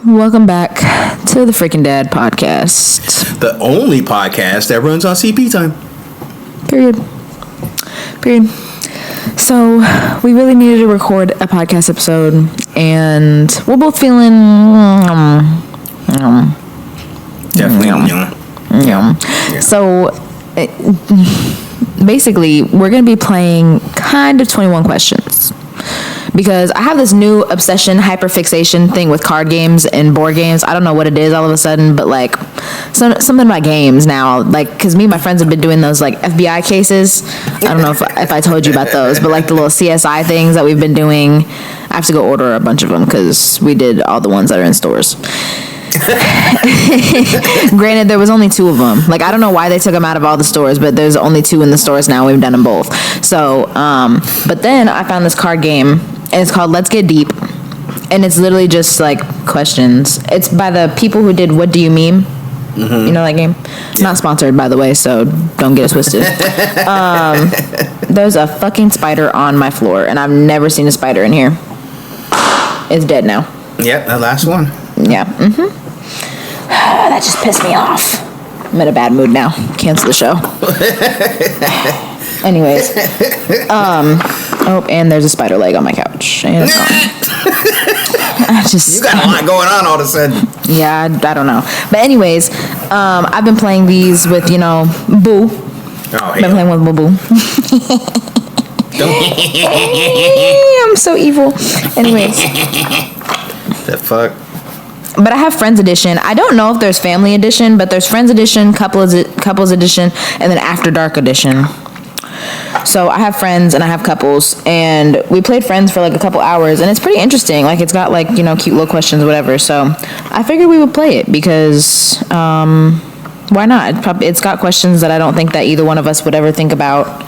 Welcome back to the Fricken Dad podcast. The only podcast that runs on CP time. Period. So, we really needed to record a podcast episode, and we're both feeling... Definitely. Yeah. So, basically, we're going to be playing kind of 21 questions. Because I have this new obsession, hyperfixation thing with card games and board games. I don't know what it is all of a sudden, but like something about games now. Like, because me and my friends have been doing those like FBI cases. I don't know if I told you about those, but like the little CSI things that we've been doing. I have to go order a bunch of them because we did all the ones that are in stores. Granted, there was only 2 of them. Like, I don't know why they took them out of all the stores, but there's only 2 in the stores now. We've done them both. So, but then I found this card game, and it's called Let's Get Deep, and it's literally just like questions. It's by the people who did What Do You Meme? Mm-hmm. You know that game? Yeah. Not sponsored, by the way, so don't get it twisted. There's a fucking spider on my floor, and I've never seen a spider in here. It's dead now. Yep, that last one. Yeah. Mm-hmm. That just pissed me off. I'm in a bad mood now. Cancel the show. Anyways. Oh, and there's a spider leg on my couch. And it's gone. You got a lot going on all of a sudden. Yeah, I don't know. But anyways, I've been playing these with, Boo. Oh, hey. Been playing with Boo. I'm so evil. Anyways. The fuck? But I have Friends Edition. I don't know if there's Family Edition, but there's Friends Edition, Couples Edition, and then After Dark Edition. So I have Friends and I have Couples, and we played Friends for like a couple hours, and it's pretty interesting. Like, it's got like, cute little questions, whatever. So I figured we would play it because why not? It's got questions that I don't think that either one of us would ever think about,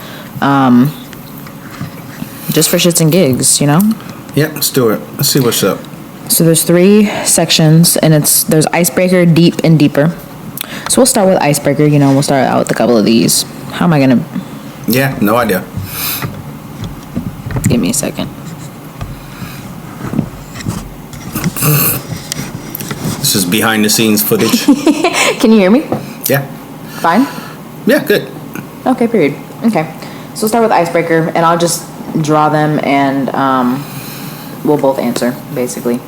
just for shits and gigs, Yeah, let's do it. Let's see what's up. So there's 3 sections, and there's Icebreaker, Deep, and Deeper. So we'll start with Icebreaker. We'll start out with a couple of these. How am I gonna? Yeah, no idea. Give me a second. This is behind the scenes footage. Can you hear me? Yeah. Fine? Yeah, good. Okay, period. Okay. So we'll start with Icebreaker, and I'll just draw them, and we'll both answer, basically.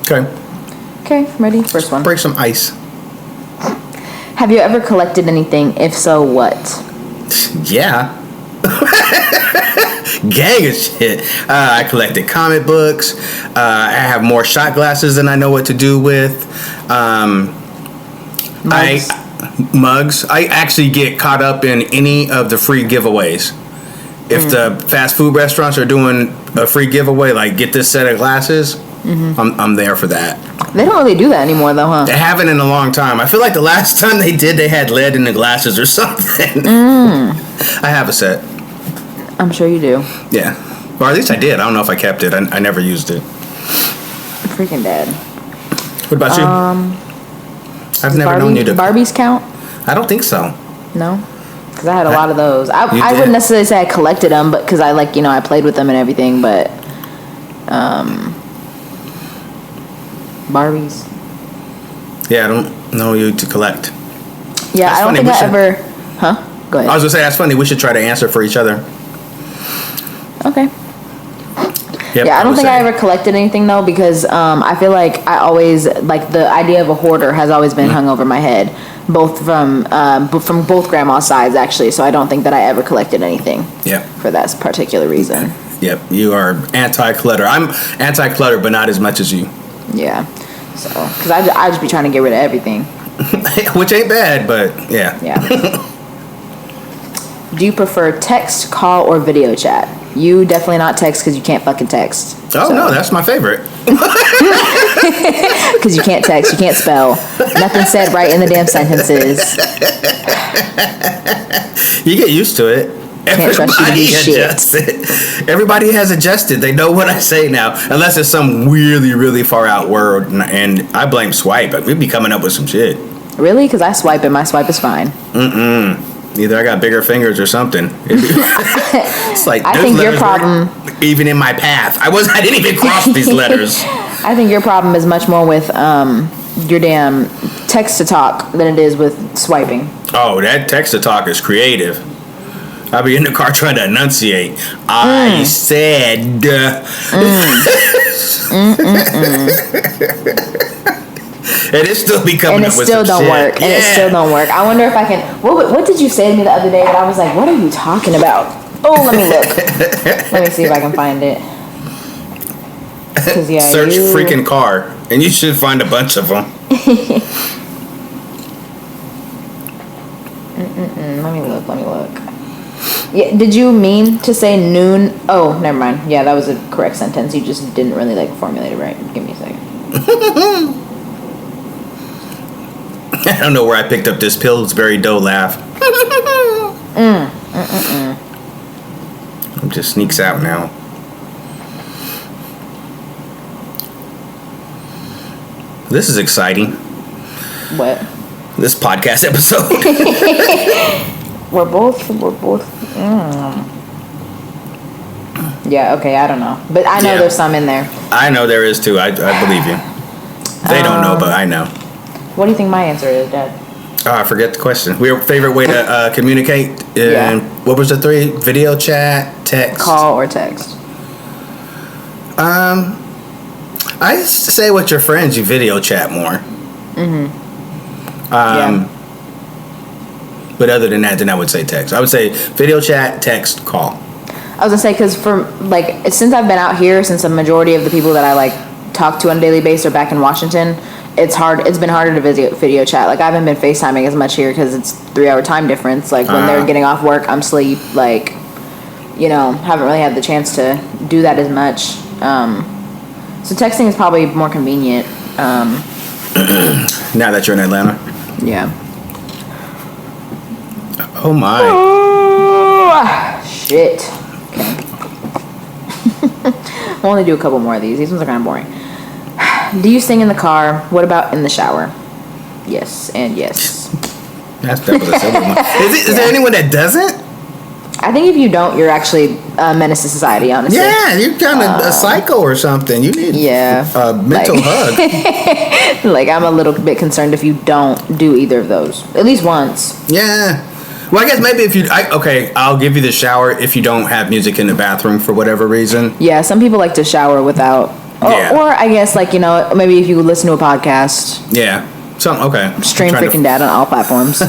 Okay, ready? First one. Break some ice. Have you ever collected anything? If so, what? Yeah. Gang of shit. I collected comic books. I have more shot glasses than I know what to do with. Mugs. I actually get caught up in any of the free giveaways. If the fast food restaurants are doing a free giveaway, like get this set of glasses, I'm there for that. They don't really do that anymore, though, huh? They haven't in a long time. I feel like the last time they did, they had lead in the glasses or something. I have a set. I'm sure you do. Yeah. Or at least I did. I don't know if I kept it. I never used it. Freaking Dad. What about you? I've never known you to... Barbies count? I don't think so. No? Because I had a lot of those. I wouldn't necessarily say I collected them, but because I I played with them and everything, but Barbies. Yeah, I don't know you to collect. Yeah, that's I don't funny. think I ever... Huh? Go ahead. I was going to say, that's funny. We should try to answer for each other. Okay. Yep, yeah, I don't think I ever collected anything, though, because I feel like I always... Like, the idea of a hoarder has always been hung over my head. Both from both grandma's sides, actually. So I don't think that I ever collected anything. Yeah. For that particular reason. Yep. You are anti-clutter. I'm anti-clutter, but not as much as you. Yeah. So, because I just be trying to get rid of everything. Which ain't bad, but yeah. Yeah. Do you prefer text, call, or video chat? You definitely not text because you can't fucking text. Oh, so. No, that's my favorite. Because you can't text, you can't spell. Nothing said right in the damn sentences. You get used to it. Can't trust you to do shit. Everybody has adjusted. They know what I say now. Unless it's some really, really far out word. And I blame swipe. We'd be coming up with some shit. Really? Because I swipe and my swipe is fine. Either I got bigger fingers or something. It's like I think your problem, even in my path. I didn't even cross these letters. I think your problem is much more with your damn text to talk than it is with swiping. Oh, that text to talk is creative. I'll be in the car trying to enunciate. I said. And it still be coming up with some shit. And it still don't work. I wonder if I can. What did you say to me the other day? And I was like, what are you talking about? Oh, let me look. Let me see if I can find it. Search freaking car, and you should find a bunch of them. Let me look. Yeah, did you mean to say noon? Oh, never mind. Yeah, that was a correct sentence. You just didn't really formulate it right. Give me a second. I don't know where I picked up this Pillsbury Dough laugh. It just sneaks out now. This is exciting. What? This podcast episode. We're both. Yeah, okay, I don't know. But I know there's some in there. I know there is too. I believe you. They don't know, but I know. What do you think my answer is, Dad? Oh, I forget the question. Your favorite way to communicate? What was the three? Video, chat, text? Call or text. I say with your friends, you video chat more. But other than that, then I would say text. I would say video chat, text, call. I was gonna say, because since I've been out here, since the majority of the people that I talk to on a daily basis are back in Washington, it's been harder to video chat. I haven't been FaceTiming as much here because it's 3-hour time difference. When they're getting off work, I'm asleep. Haven't really had the chance to do that as much. So texting is probably more convenient. Now that you're in Atlanta. Yeah. Oh my. Oh, shit. Okay. We'll only do a couple more of these. These ones are kind of boring. Do you sing in the car? What about in the shower? Yes and yes. That was a simple one. Is there anyone that doesn't? I think if you don't, you're actually a menace to society, honestly. Yeah, you're kind of a psycho or something. You need a mental hug. I'm a little bit concerned if you don't do either of those. At least once. Yeah. Well, I guess maybe if you... I'll give you the shower if you don't have music in the bathroom for whatever reason. Yeah, some people like to shower without... Or I guess, maybe if you listen to a podcast. Yeah. Okay. Stream Fricken Dad on all platforms.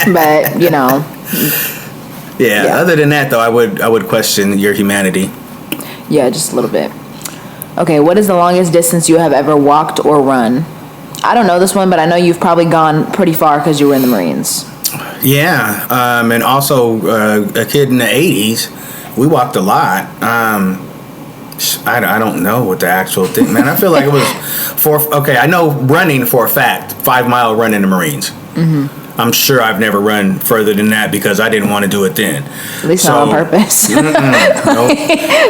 But, Yeah, other than that, though, I would question your humanity. Yeah, just a little bit. Okay, what is the longest distance you have ever walked or run? I don't know this one, but I know you've probably gone pretty far because you were in the Marines. Yeah, and also a kid in the 80s, we walked a lot. I don't know what the actual thing, man. I feel like it was I know running for a fact, 5-mile run in the Marines. Mm-hmm. I'm sure I've never run further than that because I didn't want to do it then. At least not on purpose. Nope.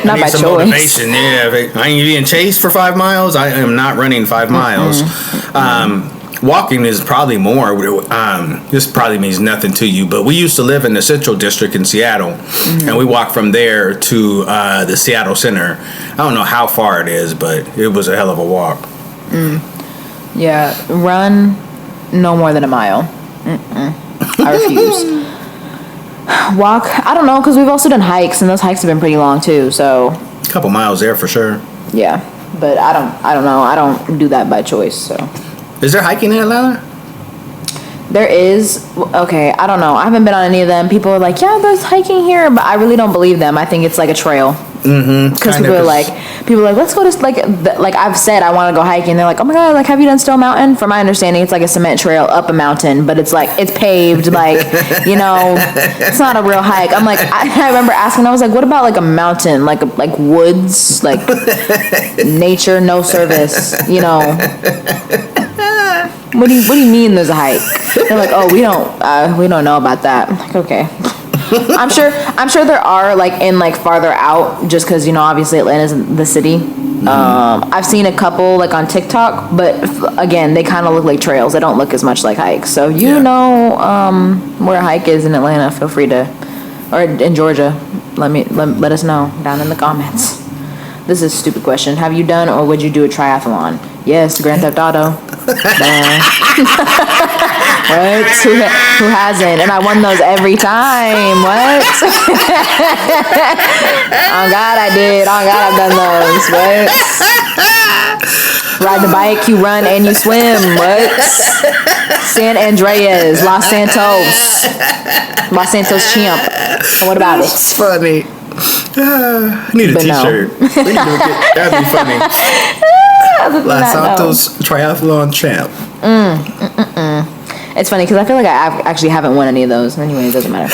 Not by choice. Motivation. Yeah, if I ain't being chased for 5 miles, I am not running 5 miles. Walking is probably more. This probably means nothing to you, but we used to live in the Central District in Seattle, and we walked from there to the Seattle Center. I don't know how far it is, but it was a hell of a walk. Yeah, run no more than a mile. I refuse. Walk, I don't know, because we've also done hikes, and those hikes have been pretty long too. So a couple miles there for sure. Yeah, but I don't know. I don't do that by choice. So. Is there hiking in Atlanta? There is. Okay, I don't know. I haven't been on any of them. People are like, yeah, there's hiking here, but I really don't believe them. I think it's like a trail. Because people are like, let's go to like I've said I want to go hiking. They're like, oh my god, have you done Stone Mountain? From my understanding, it's like a cement trail up a mountain, but it's paved. It's not a real hike. I'm like, I remember asking. I was like, what about a mountain, like woods, nature, no service, What do you mean there's a hike? They're like, oh, we don't know about that. I'm like, okay. I'm sure there are in farther out, just because obviously Atlanta's the city. I've seen a couple on TikTok, but again, they kind of look like trails. They don't look as much like hikes. So where a hike is in Atlanta, feel free to, or in Georgia, let us know down in the comments. This is a stupid question. Have you done or would you do a triathlon? Yes, Grand Theft Auto. What? Who hasn't? And I won those every time. What? Oh God, I did. Oh God, I've done those. What? Ride the bike, you run and you swim. What? San Andreas, Los Santos champ. What about it? It's funny. I need a t-shirt. That'd be funny. Los Santos triathlon champ. It's funny because I feel like I actually haven't won any of those. Anyway, it doesn't matter.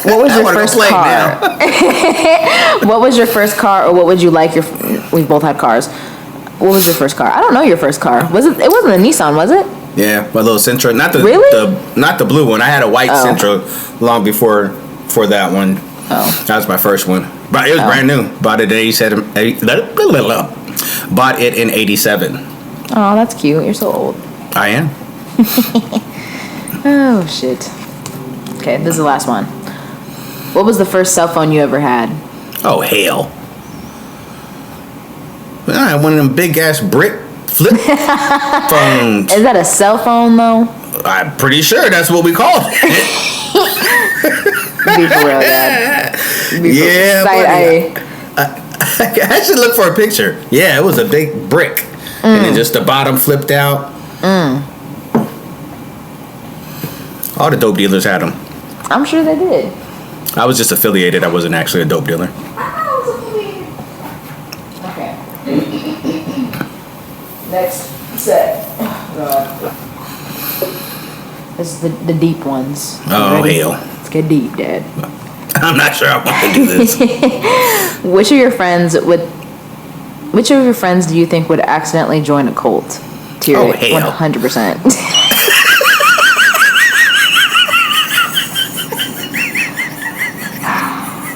What was your first car? What was your first car, or what would you like your? We both had cars. What was your first car? I don't know your first car. Was it? It wasn't a Nissan, was it? Yeah, my little Sentra. Not the not the blue one. I had a white Sentra long before that one. Oh, that was my first one. But it was brand new. Bought it in 87. Bought it in 87. Oh, that's cute. You're so old. I am. Oh shit. Okay, this is the last one. What was the first cell phone you ever had? Oh hell. I had one of them big ass brick flip phones. Is that a cell phone though? I'm pretty sure that's what we called it. Be for real, Dad. Yeah, I should look for a picture. Yeah, it was a big brick, and then just the bottom flipped out. All the dope dealers had them. I'm sure they did. I was just affiliated. I wasn't actually a dope dealer. Okay. Next set. This is the deep ones. Oh hell. Let's get deep, Dad. I'm not sure I want to do this. Which of your friends do you think would accidentally join a cult? Oh hell. 100%.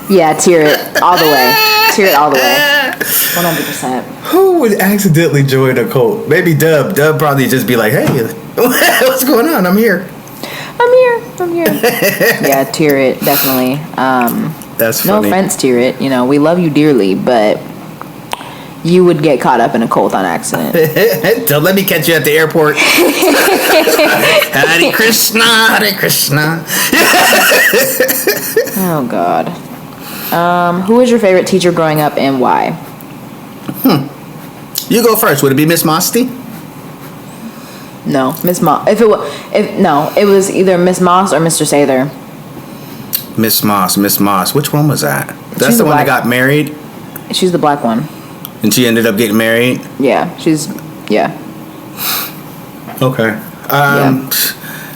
Yeah, tear it all the way. Tear it all the way. 100%. Who would accidentally join a cult? Maybe Dub. Dub probably just be like, hey, what's going on? I'm here. Yeah, tear it, definitely. That's funny. No offense, tear it. You know, we love you dearly, but you would get caught up in a cult on accident. Don't let me catch you at the airport. Hare Krishna, Hare Krishna. Oh, God. Who was your favorite teacher growing up and why? You go first. Would it be Miss Mosty? No, Miss Moss. It was either Miss Moss or Mr. Sather. Miss Moss. Which one was that? That's the one that got married? She's the black one. And she ended up getting married? Yeah, yeah. Okay. I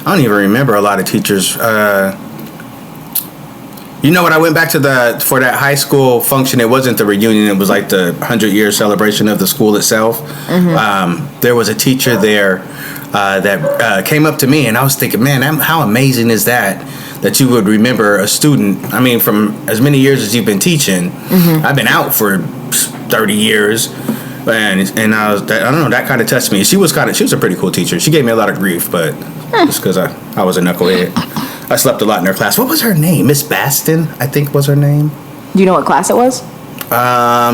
don't even remember a lot of teachers. You know, when I went back for that high school function, it wasn't the reunion. It was like the 100-year celebration of the school itself. Mm-hmm. There was a teacher there that came up to me, and I was thinking, man, how amazing is that you would remember a student. I mean, from as many years as you've been teaching, I've been out for 30 years, and I don't know, that kind of touched me. She was a pretty cool teacher. She gave me a lot of grief, but just because I was a knucklehead. I slept a lot in her class. What was her name? Miss Baston, I think was her name. Do you know what class it was?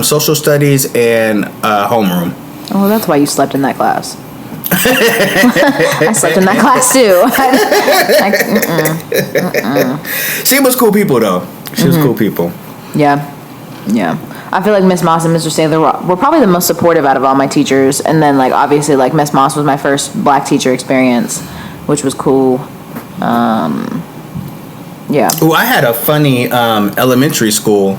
Social studies and homeroom. Oh, that's why you slept in that class. I slept in that class too. She was cool people though. She was cool people. Yeah. I feel like Miss Moss and Mr. Sather were probably the most supportive out of all my teachers, and then like obviously like Miss Moss was my first black teacher experience, which was cool. Yeah. Oh, I had a funny elementary school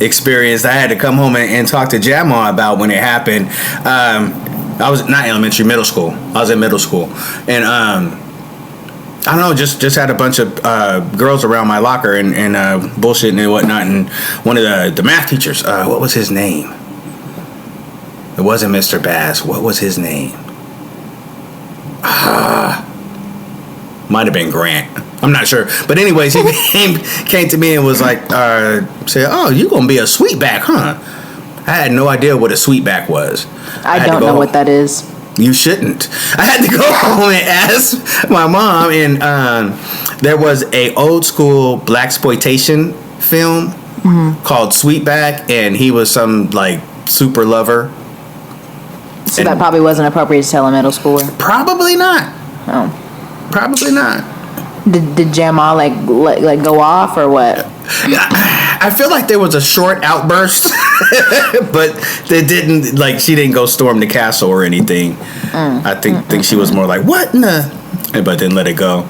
experience that I had to come home and talk to Jama about when it happened. I was not elementary, middle school. I was in middle school, and I don't know, just had a bunch of girls around my locker and bullshitting and whatnot. And one of the math teachers, what was his name? It wasn't Mr. Bass. What was his name? Might have been Grant. I'm not sure. But anyways, he came to me and was like, said, oh, you going to be a sweetback, huh? I had no idea what a sweetback was. I don't know what that is. You shouldn't. I had to go home and ask my mom, and there was a old school blaxploitation film called Sweetback, and he was some like super lover. So that probably wasn't appropriate to tell a middle schooler. Probably not. Oh. Probably not. Did Jamal like go off or what? I feel like there was a short outburst, but they didn't like. She didn't go storm the castle or anything. I think she was more like, "What in the?" But didn't let it go.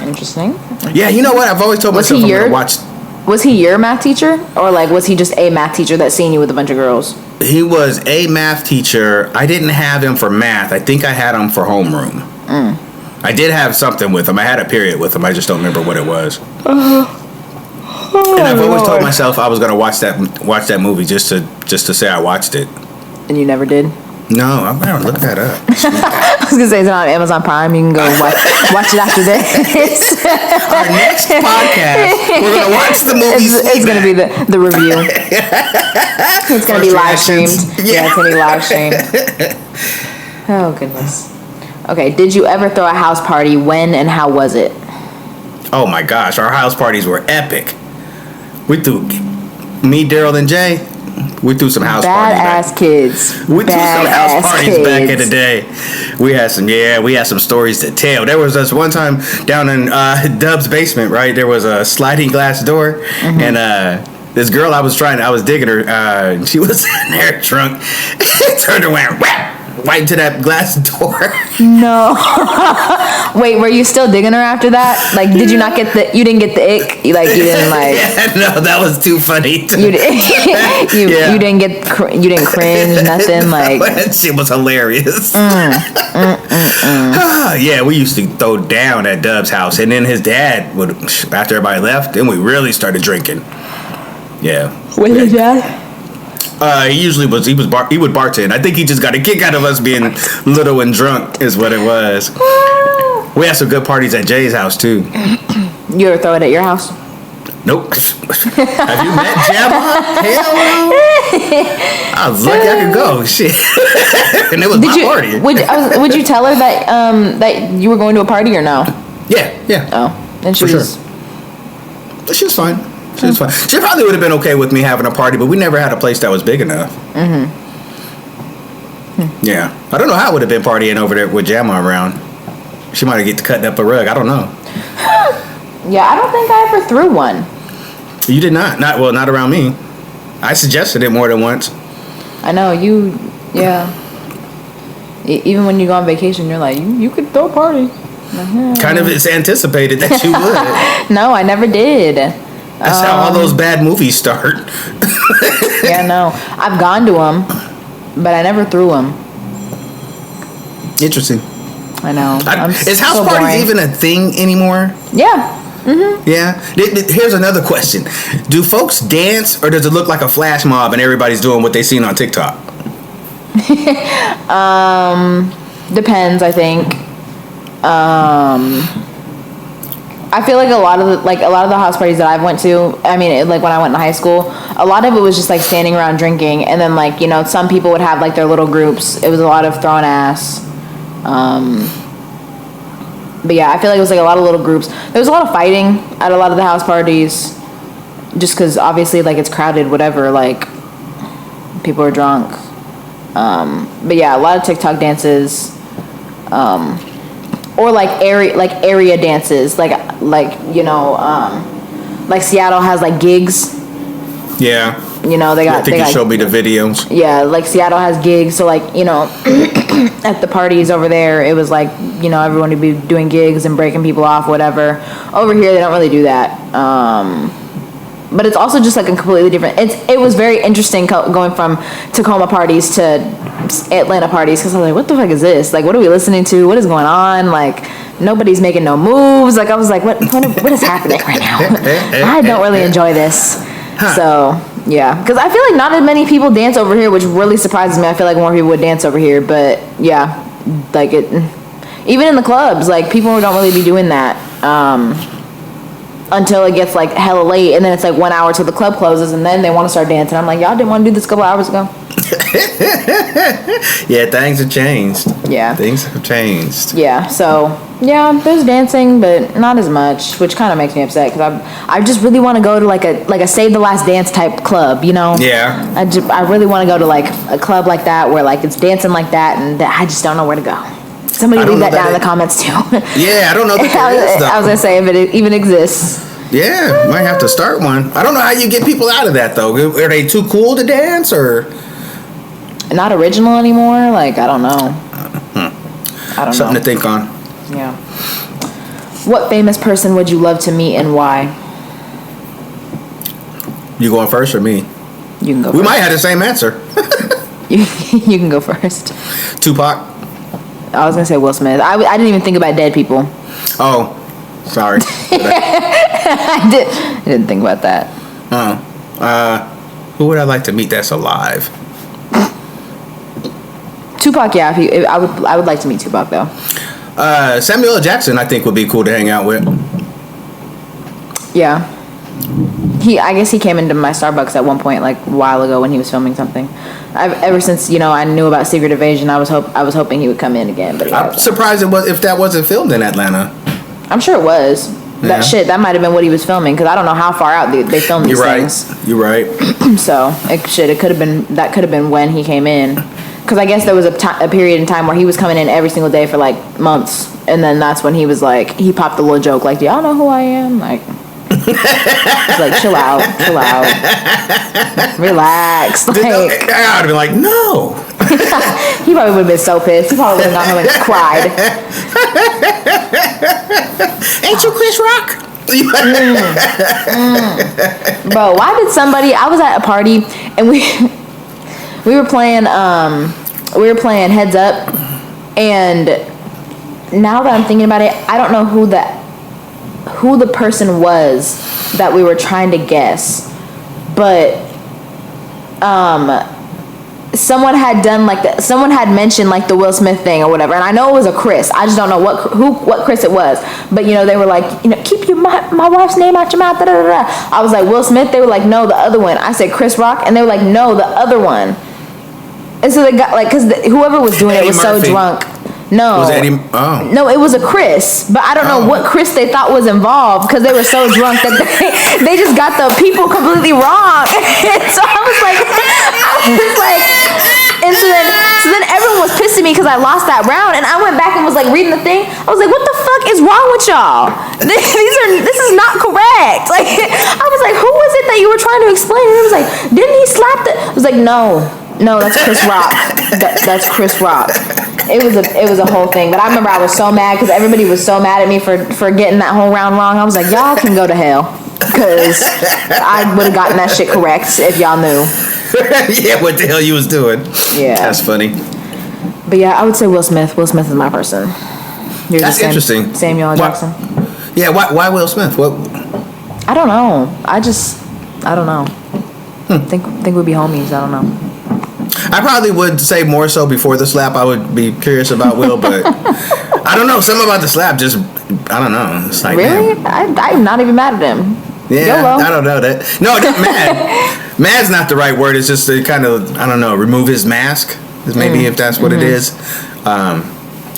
Interesting. Yeah, you know what? I've always told myself I'm gonna watch. Was he your math teacher, or like was he just a math teacher that seen you with a bunch of girls? He was a math teacher. I didn't have him for math. I think I had him for homeroom. I did have something with him. I had a period with him. I just don't remember what it was. And I've always told myself I was gonna watch that movie just to say I watched it. And you never did? No, I'm gonna look that up. I was gonna say it's on Amazon Prime. You can go watch it after this. Our next podcast, we're gonna watch the movie. It's gonna be the review. It's gonna be live streamed. Yeah, it's gonna be live streamed. Oh goodness. Okay, did you ever throw a house party? When and how was it? Oh my gosh, our house parties were epic. We threw me, Daryl, and Jay. We threw some house parties. Badass kids. We threw some house parties back in the day. We had some stories to tell. There was this one time down in Dub's basement, right? There was a sliding glass door, and this girl I was digging her, and she was in there drunk. Turned around, right into that glass door. No. Wait, were you still digging her after that? Like, did you not get you didn't get the ick? You didn't like. Yeah, no, that was too funny. You didn't cringe, nothing like. That shit was hilarious. Yeah, we used to throw down at Dub's house, and then his dad would, after everybody left, then we really started drinking. Yeah. With his dad? He usually was. He would bartend. I think he just got a kick out of us being little and drunk, is what it was. We had some good parties at Jay's house too. You ever throw it at your house? Nope. Have you met Gemma? Hell no. I was lucky I could go. Shit. And it was my party. Would you tell her that that you were going to a party or no? Yeah. Oh, and she was. Sure. She was fine. She was fine. She probably would have been okay with me having a party, but we never had a place that was big enough. Yeah. I don't know how it would have been partying over there with Gemma around. She might have get to cutting up a rug. I don't know. Yeah, I don't think I ever threw one. You did not. Not around me. I suggested it more than once. I know you. Yeah. Even when you go on vacation, you're like, you could throw a party. Kind of, it's anticipated that you would. No, I never did. That's how all those bad movies start. Yeah, no. I've gone to them, but I never threw them. Interesting. I know. Is house parties even a thing anymore? Yeah. Yeah. Here's another question: do folks dance, or does it look like a flash mob and everybody's doing what they seen on TikTok? Depends, I think. I feel like a lot of the house parties that I've went to, I mean, like when I went in high school, a lot of it was just like standing around drinking, and then like, you know, some people would have like their little groups. It was a lot of throwing ass. But yeah, I feel like it was like a lot of little groups. There was a lot of fighting at a lot of the house parties, just because obviously like it's crowded, whatever, like people are drunk. But yeah, a lot of TikTok dances, or like area dances, like you know, like Seattle has like gigs. Yeah. You know, I think you showed me the videos. Yeah, like Seattle has gigs, so like, you know, at the parties over there, it was like, you know, everyone would be doing gigs and breaking people off, whatever. Over here, they don't really do that. But it's also just like a completely different. It was very interesting going from Tacoma parties to Atlanta parties, because I was like, what the fuck is this? Like, what are we listening to? What is going on? Like, nobody's making no moves. Like, I was like, what is happening right now? I don't really enjoy this. So yeah, because I feel like not as many people dance over here, which really surprises me. I feel like more people would dance over here, but yeah, like it. Even in the clubs, like people don't really be doing that until it gets like hella late, and then it's like 1 hour till the club closes, and then they want to start dancing. I'm like, y'all didn't want to do this a couple hours ago. Yeah, things have changed. Yeah. Things have changed. Yeah, so, yeah, there's dancing, but not as much, which kind of makes me upset, because I just really want to go to, like a Save the Last Dance type club, you know? Yeah. I really want to go to, like, a club like that, where, like, it's dancing like that, and I just don't know where to go. Somebody leave that down in the comments, too. Yeah, I don't know that there is, though. I was going to say, if it even exists. Yeah, might have to start one. I don't know how you get people out of that, though. Are they too cool to dance, or... Not original anymore? Like, I don't know. I don't know. Something to think on. Yeah. What famous person would you love to meet and why? You going first or me? You can go We first. might have the same answer. You can go first. Tupac? I was going to say Will Smith. I didn't even think about dead people. Oh, sorry. I didn't think about that. Who would I like to meet that's alive? Tupac, yeah. I would like to meet Tupac, though. Samuel L. Jackson, I think, would be cool to hang out with. Yeah. I guess he came into my Starbucks at one point, like, a while ago when he was filming something. Ever since, I knew about Secret Invasion, I was hoping he would come in again. But I'm surprised if that wasn't filmed in Atlanta. I'm sure it was. That might have been what he was filming, because I don't know how far out they filmed these things. You're right. So it could have been when he came in, because I guess there was a period in time where he was coming in every single day for like months, and then that's when he was like, he popped a little joke like, do y'all know who I am? Like, like chill out, relax. Like, I would have been like, no. He probably would have been so pissed. He probably would have gone home and cried. Ain't you Chris Rock? Bro, why did somebody? I was at a party and we were playing Heads Up, and now that I'm thinking about it, I don't know who the person was that we were trying to guess, but someone had mentioned like the Will Smith thing or whatever, and I know it was a Chris. I just don't know what Chris it was. But they were like, keep my wife's name out your mouth. Da, da, da, da. I was like, Will Smith. They were like, no, the other one. I said Chris Rock, and they were like, no, the other one. And so they got like, because whoever was doing Eddie it was Murphy. so drunk. No. Was Eddie? Oh. No, it was a Chris, but I don't know what Chris they thought was involved, because they were so drunk that they just got the people completely wrong. So I was like, and so then everyone was pissed at me because I lost that round, and I went back and was like reading the thing. I was like, what the fuck is wrong with y'all? This is not correct. Like, I was like, who was it that you were trying to explain? And it was like, didn't he slap the? I was like, no, that's Chris Rock. That's Chris Rock. It was a whole thing. But I remember I was so mad because everybody was so mad at me for getting that whole round wrong. I was like, y'all can go to hell, because I would have gotten that shit correct if y'all knew. Yeah, what the hell you was doing? Yeah, that's funny. But yeah, I would say Will Smith. Will Smith is my person. That's interesting. Samuel L. Jackson. Yeah, why Will Smith? What? I don't know. I don't know. Think we'd be homies. I don't know. I probably would say more so before the slap. I would be curious about Will, but I don't know. Something about the slap just, I don't know. It's like, really? I'm not even mad at him. Yeah, YOLO. I don't know that. No, not mad. Mad's not the right word. It's just to kind of, I don't know, remove his mask. Maybe if that's what it is.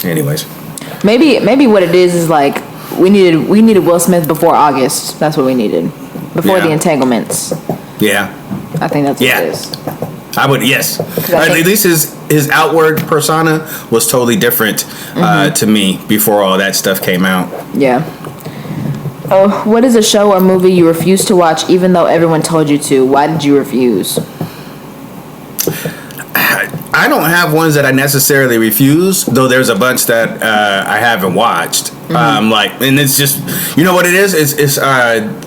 Anyways. Maybe what it is like we needed Will Smith before August. That's what we needed. Before the entanglements. Yeah. I think that's what it is. I would, yes. At least his outward persona was totally different to me before all that stuff came out. Yeah. Oh, what is a show or movie you refuse to watch even though everyone told you to? Why did you refuse? I don't have ones that I necessarily refuse, though there's a bunch that I haven't watched. And it's just, you know what it is? It's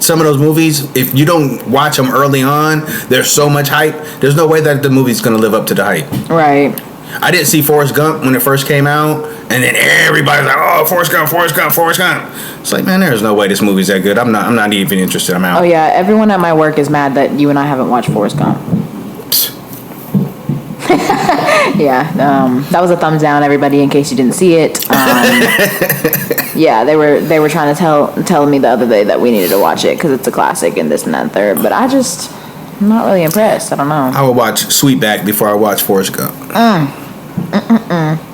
some of those movies, if you don't watch them early on, there's so much hype. There's no way that the movie's going to live up to the hype. Right. I didn't see Forrest Gump when it first came out, and then everybody's like, "Oh, Forrest Gump." It's like, man, there's no way this movie's that good. I'm not even interested. I'm out. Oh yeah, everyone at my work is mad that you and I haven't watched Forrest Gump. Yeah, that was a thumbs down, everybody, in case you didn't see it. Yeah, they were trying to tell me the other day that we needed to watch it because it's a classic and this and that and third. But I'm not really impressed. I don't know. I would watch Sweetback before I watch Forrest Gump.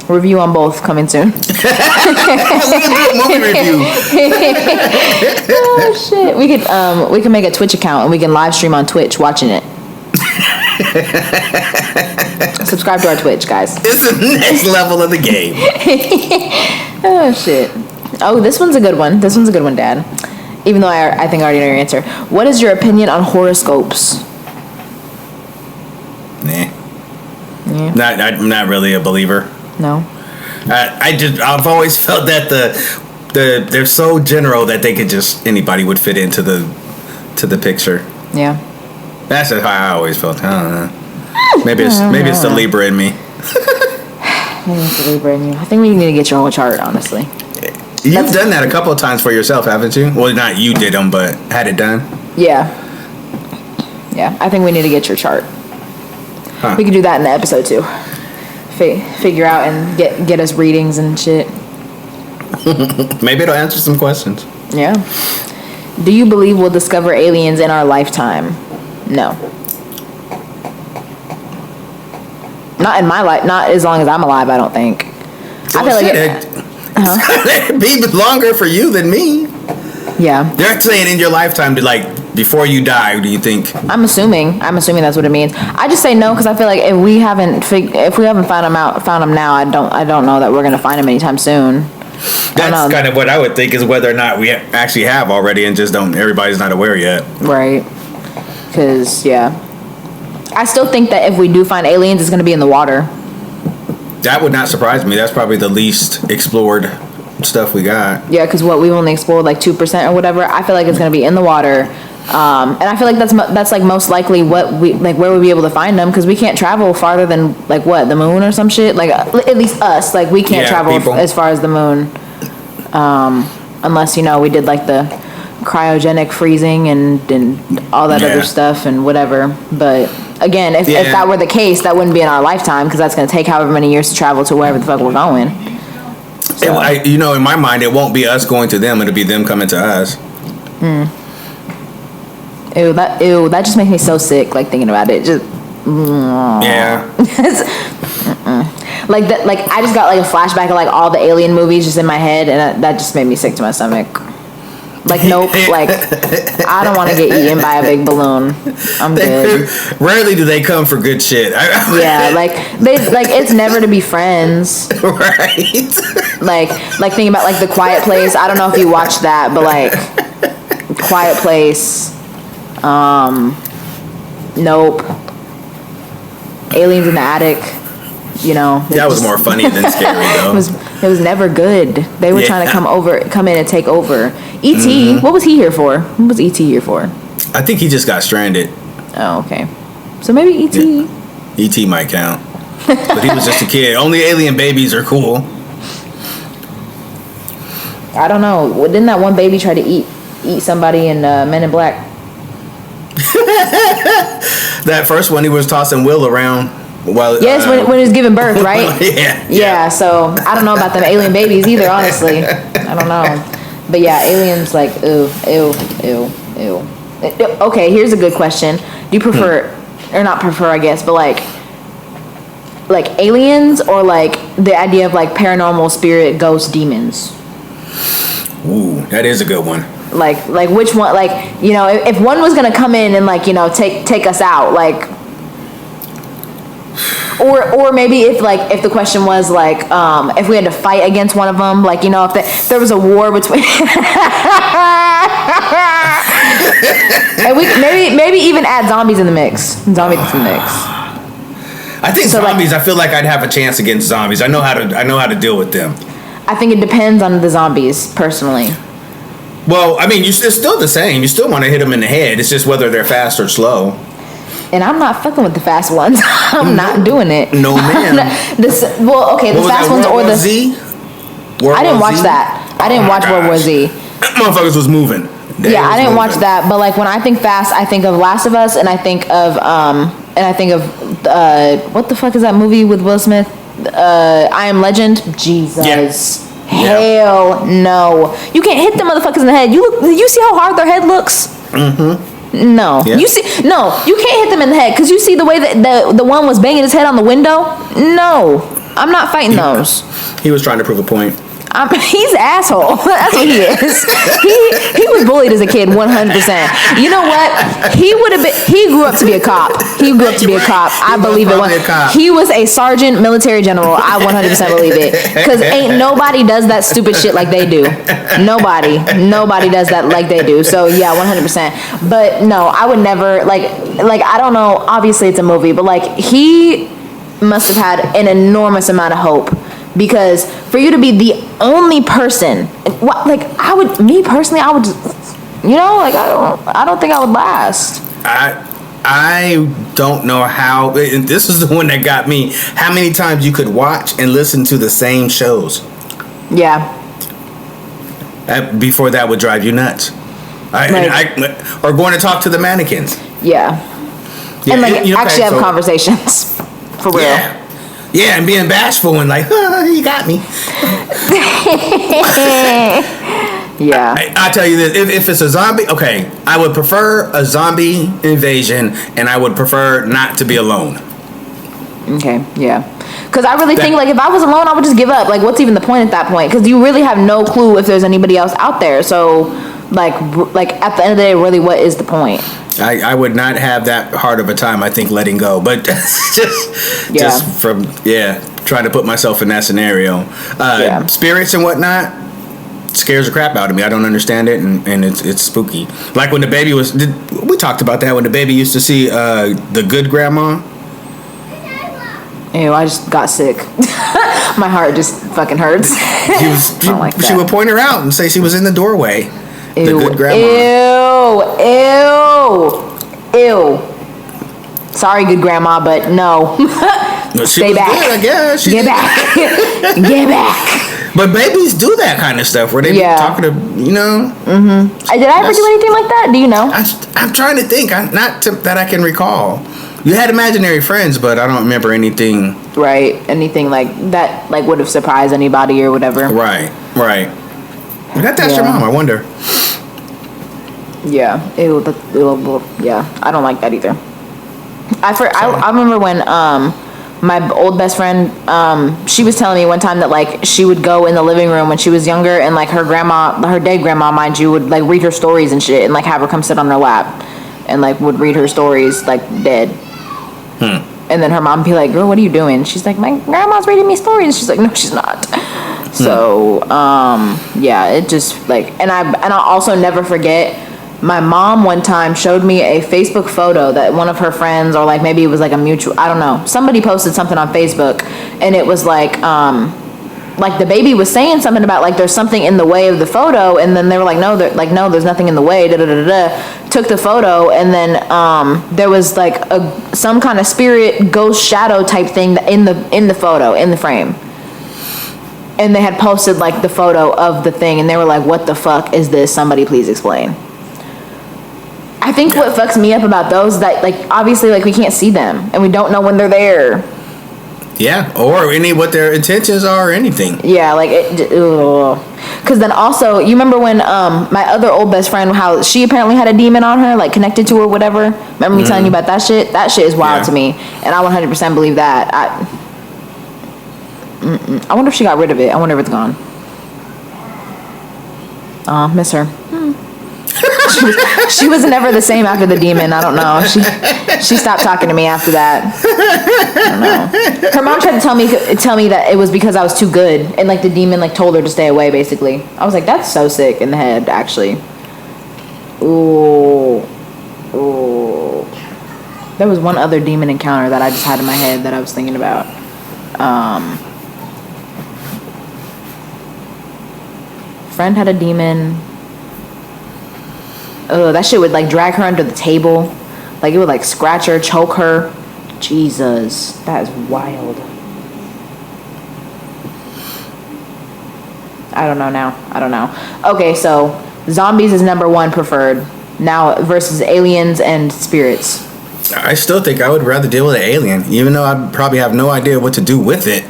Review on both coming soon. We can do a movie review. Oh shit! We could make a Twitch account and we can live stream on Twitch watching it. Subscribe to our Twitch, guys. It's the next level of the game. Oh shit! Oh, this one's a good one. This one's a good one, Dad. Even though I think I already know your answer. What is your opinion on horoscopes? Nah. Yeah. I'm not really a believer. No. I've always felt that they're so general that they could just anybody would fit into the picture. Yeah. That's how I always felt. I don't know. Maybe it's the Libra in me. Maybe it's the Libra in you. I think we need to get your whole chart, honestly. You've done that a couple of times for yourself, haven't you? Well, not you did them, but had it done. Yeah. Yeah. I think we need to get your chart. Huh. We could do that in the episode too. Figure out and get us readings and shit. Maybe it'll answer some questions. Yeah. Do you believe we'll discover aliens in our lifetime? No. Not in my life. Not as long as I'm alive, I don't think. I feel like it'd be longer for you than me. Yeah. They're saying in your lifetime to before you die, do you think? I'm assuming that's what it means. I just say no because I feel like if we haven't found them now, I don't know that we're gonna find them anytime soon. That's kind of what I would think is whether or not we actually have already and just everybody's not aware yet. Right. Because I still think that if we do find aliens, it's gonna be in the water. That would not surprise me. That's probably the least explored stuff we got. Yeah, because we've only explored 2% or whatever. I feel like it's gonna be in the water. And I feel like that's most likely what we where we'll be able to find them because we can't travel farther than the moon or some shit. At least us, we can't travel as far as the moon, unless we did the cryogenic freezing and all that other stuff and whatever. But again, if that were the case, that wouldn't be in our lifetime because that's going to take however many years to travel to wherever the fuck we're going. So. In my mind, it won't be us going to them; it'll be them coming to us. Ew, that just makes me so sick. Thinking about it, just yeah. I just got a flashback of all the alien movies just in my head, and that just made me sick to my stomach. Nope. I don't want to get eaten by a big balloon. I'm good. Rarely do they come for good shit. Yeah, it's never to be friends. Right. Thinking about The Quiet Place. I don't know if you watched that, but Quiet Place. Nope. Aliens in the attic. That was more funny than scary though. It was never good. They were trying to come in and take over. E.T. What was he here for? What was E.T. here for? I think he just got stranded. Oh, okay. So maybe E.T. Yeah. E.T. might count, but he was just a kid. Only alien babies are cool. I don't know. Didn't that one baby try to eat somebody in Men in Black? That first one, he was tossing Will around. Well, yes, when he was giving birth, right? Yeah. So I don't know about them alien babies either, honestly. I don't know, but yeah, aliens ew. Okay, here's a good question. Do you prefer, or not prefer, I guess, but aliens or the idea of paranormal spirit, ghost, demons? Ooh, that is a good one. Which one? If one was gonna come in and take us out, Or maybe if the question was if we had to fight against one of them, if there was a war between and we maybe even add zombies in the mix. I think zombies. I feel like I'd have a chance against zombies. I know how to deal with them. I think it depends on the zombies, personally. Well, I mean, it's still the same. You still want to hit them in the head. It's just whether they're fast or slow. And I'm not fucking with the fast ones. I'm not doing it. No, ma'am. The fast ones or the Z? I didn't watch that. I didn't watch World War Z. Motherfuckers was moving. I didn't watch that. But when I think fast, I think of Last of Us, and I think of what the fuck is that movie with Will Smith? I Am Legend. Jesus. Yeah. Hell no. You can't hit the motherfuckers in the head. You see how hard their head looks? Mm-hmm. No. Yeah. You can't hit them in the head because you see the way that the one was banging his head on the window? No. I'm not fighting those. He was trying to prove a point. He's an asshole. That's what he is. He was bullied as a kid, 100%. You know what? He grew up to be a cop. I believe it. He was a sergeant, military general. I 100% believe it. Because ain't nobody does that stupid shit like they do. Nobody does that like they do. So yeah, 100%. But no, I would never, like, I don't know. Obviously it's a movie, but like, he must have had an enormous amount of hope. Because for you to be the only person, like, I would just, you know, like, I don't think I would last. I don't know how, and this is the one that got me, how many times you could watch and listen to the same shows. Yeah. Before that would drive you nuts. Or going to talk to the mannequins. Yeah. And like, actually have conversations. For real. Yeah. Yeah, and being bashful and like, you got me. Yeah. I'll tell you this. If it's a zombie, okay, I would prefer a zombie invasion, and I would prefer not to be alone. Okay, yeah. Because I really think, like, if I was alone, I would just give up. Like, what's even the point at that point? Because you really have no clue if there's anybody else out there. So, like at the end of the day, really, what is the point? I would not have that hard of a time, I think, letting go. But just from, trying to put myself in that scenario. Spirits and whatnot scares the crap out of me. I don't understand it, and it's spooky. Like when the baby we talked about that, when the baby used to see the good grandma. Ew, I just got sick. My heart just fucking hurts. She would point her out and say she was in the doorway. Ew, the good grandma. Ew. Sorry, good grandma, but no. Stay back. Good, I guess. Get back. Get back. But babies do that kind of stuff where they be talking to, you know. Mm-hmm. Did I ever do anything like that? Do you know? I'm trying to think. That I can recall. You had imaginary friends, but I don't remember anything. Right. Anything like that, like would have surprised anybody or whatever. Right. That's your mom. I wonder. Yeah. Ew, yeah. I don't like that either. I remember when my old best friend, she was telling me one time that like she would go in the living room when she was younger, and like her dead grandma, mind you, would like read her stories and shit, and like have her come sit on her lap, and like would read her stories like dead. And then her mom would be like, "Girl, what are you doing?" She's like, "My grandma's reading me stories." She's like, "No, she's not." So it just like, and I'll also never forget. My mom one time showed me a Facebook photo that one of her friends, or like maybe it was like a mutual, I don't know, somebody posted something on Facebook, and it was like the baby was saying something about like there's something in the way of the photo, and then they were like, no, there's nothing in the way. Took the photo, and then there was like some kind of spirit, ghost, shadow type thing in the photo, in the frame. And they had posted like the photo of the thing, and they were like, "What the fuck is this? Somebody please explain." I think what fucks me up about those is that, like, obviously, like, we can't see them, and we don't know when they're there. Yeah, or what their intentions are or anything. Yeah, like, because then also, you remember when my other old best friend, how she apparently had a demon on her, like, connected to her, whatever? Remember me telling you about that shit? That shit is wild to me, and I 100% believe that. I wonder if she got rid of it. I wonder if it's gone. Miss her. She was never the same after the demon. I don't know. She stopped talking to me after that. I don't know. Her mom tried to tell me that it was because I was too good, and like the demon like told her to stay away. Basically, I was like, that's so sick in the head. Actually, ooh. There was one other demon encounter that I just had in my head that I was thinking about. Friend had a demon. That shit would like drag her under the table. Like it would like scratch her, choke her. Jesus, that is wild. I don't know now. I don't know. Okay, so zombies is number one preferred now versus aliens and spirits. I still think I would rather deal with an alien, even though I probably have no idea what to do with it.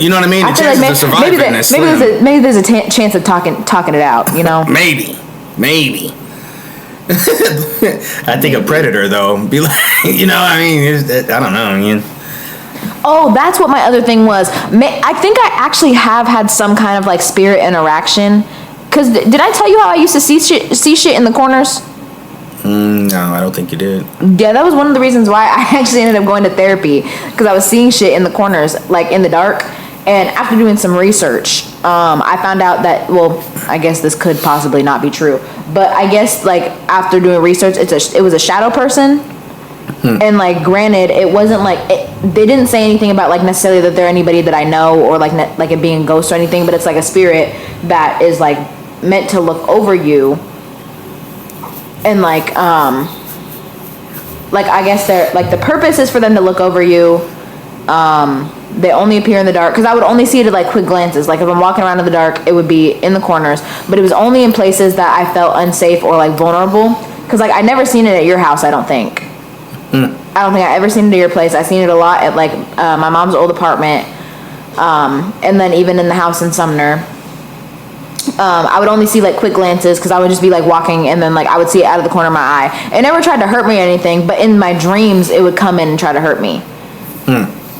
You know what I mean? The chances of surviving is slim. Maybe there's a chance of talking it out. You know? Maybe. I think a predator though be like, you know, I mean, I don't know, man. Oh, that's what my other thing was. I think I actually have had some kind of like spirit interaction. Cause did I tell you how I used to see shit in the corners? No, I don't think you did. Yeah, that was one of the reasons why I actually ended up going to therapy, because I was seeing shit in the corners, like in the dark. And after doing some research, I found out that, well, I guess this could possibly not be true, but I guess like after doing research, it was a shadow person. And like, granted, it wasn't like they didn't say anything about like necessarily that they're anybody that I know, or like like it being a ghost or anything, but it's like a spirit that is like meant to look over you. And like I guess they're like, the purpose is for them to look over you. They only appear in the dark, because I would only see it at like quick glances. Like if I'm walking around in the dark, it would be in the corners, but it was only in places that I felt unsafe or like vulnerable. Because like I never seen it at your house, I don't think. I don't think I ever seen it at your place. I seen it a lot at like my mom's old apartment, and then even in the house in Sumner. I would only see like quick glances, because I would just be like walking, and then like I would see it out of the corner of my eye. It never tried to hurt me or anything, but in my dreams it would come in and try to hurt me.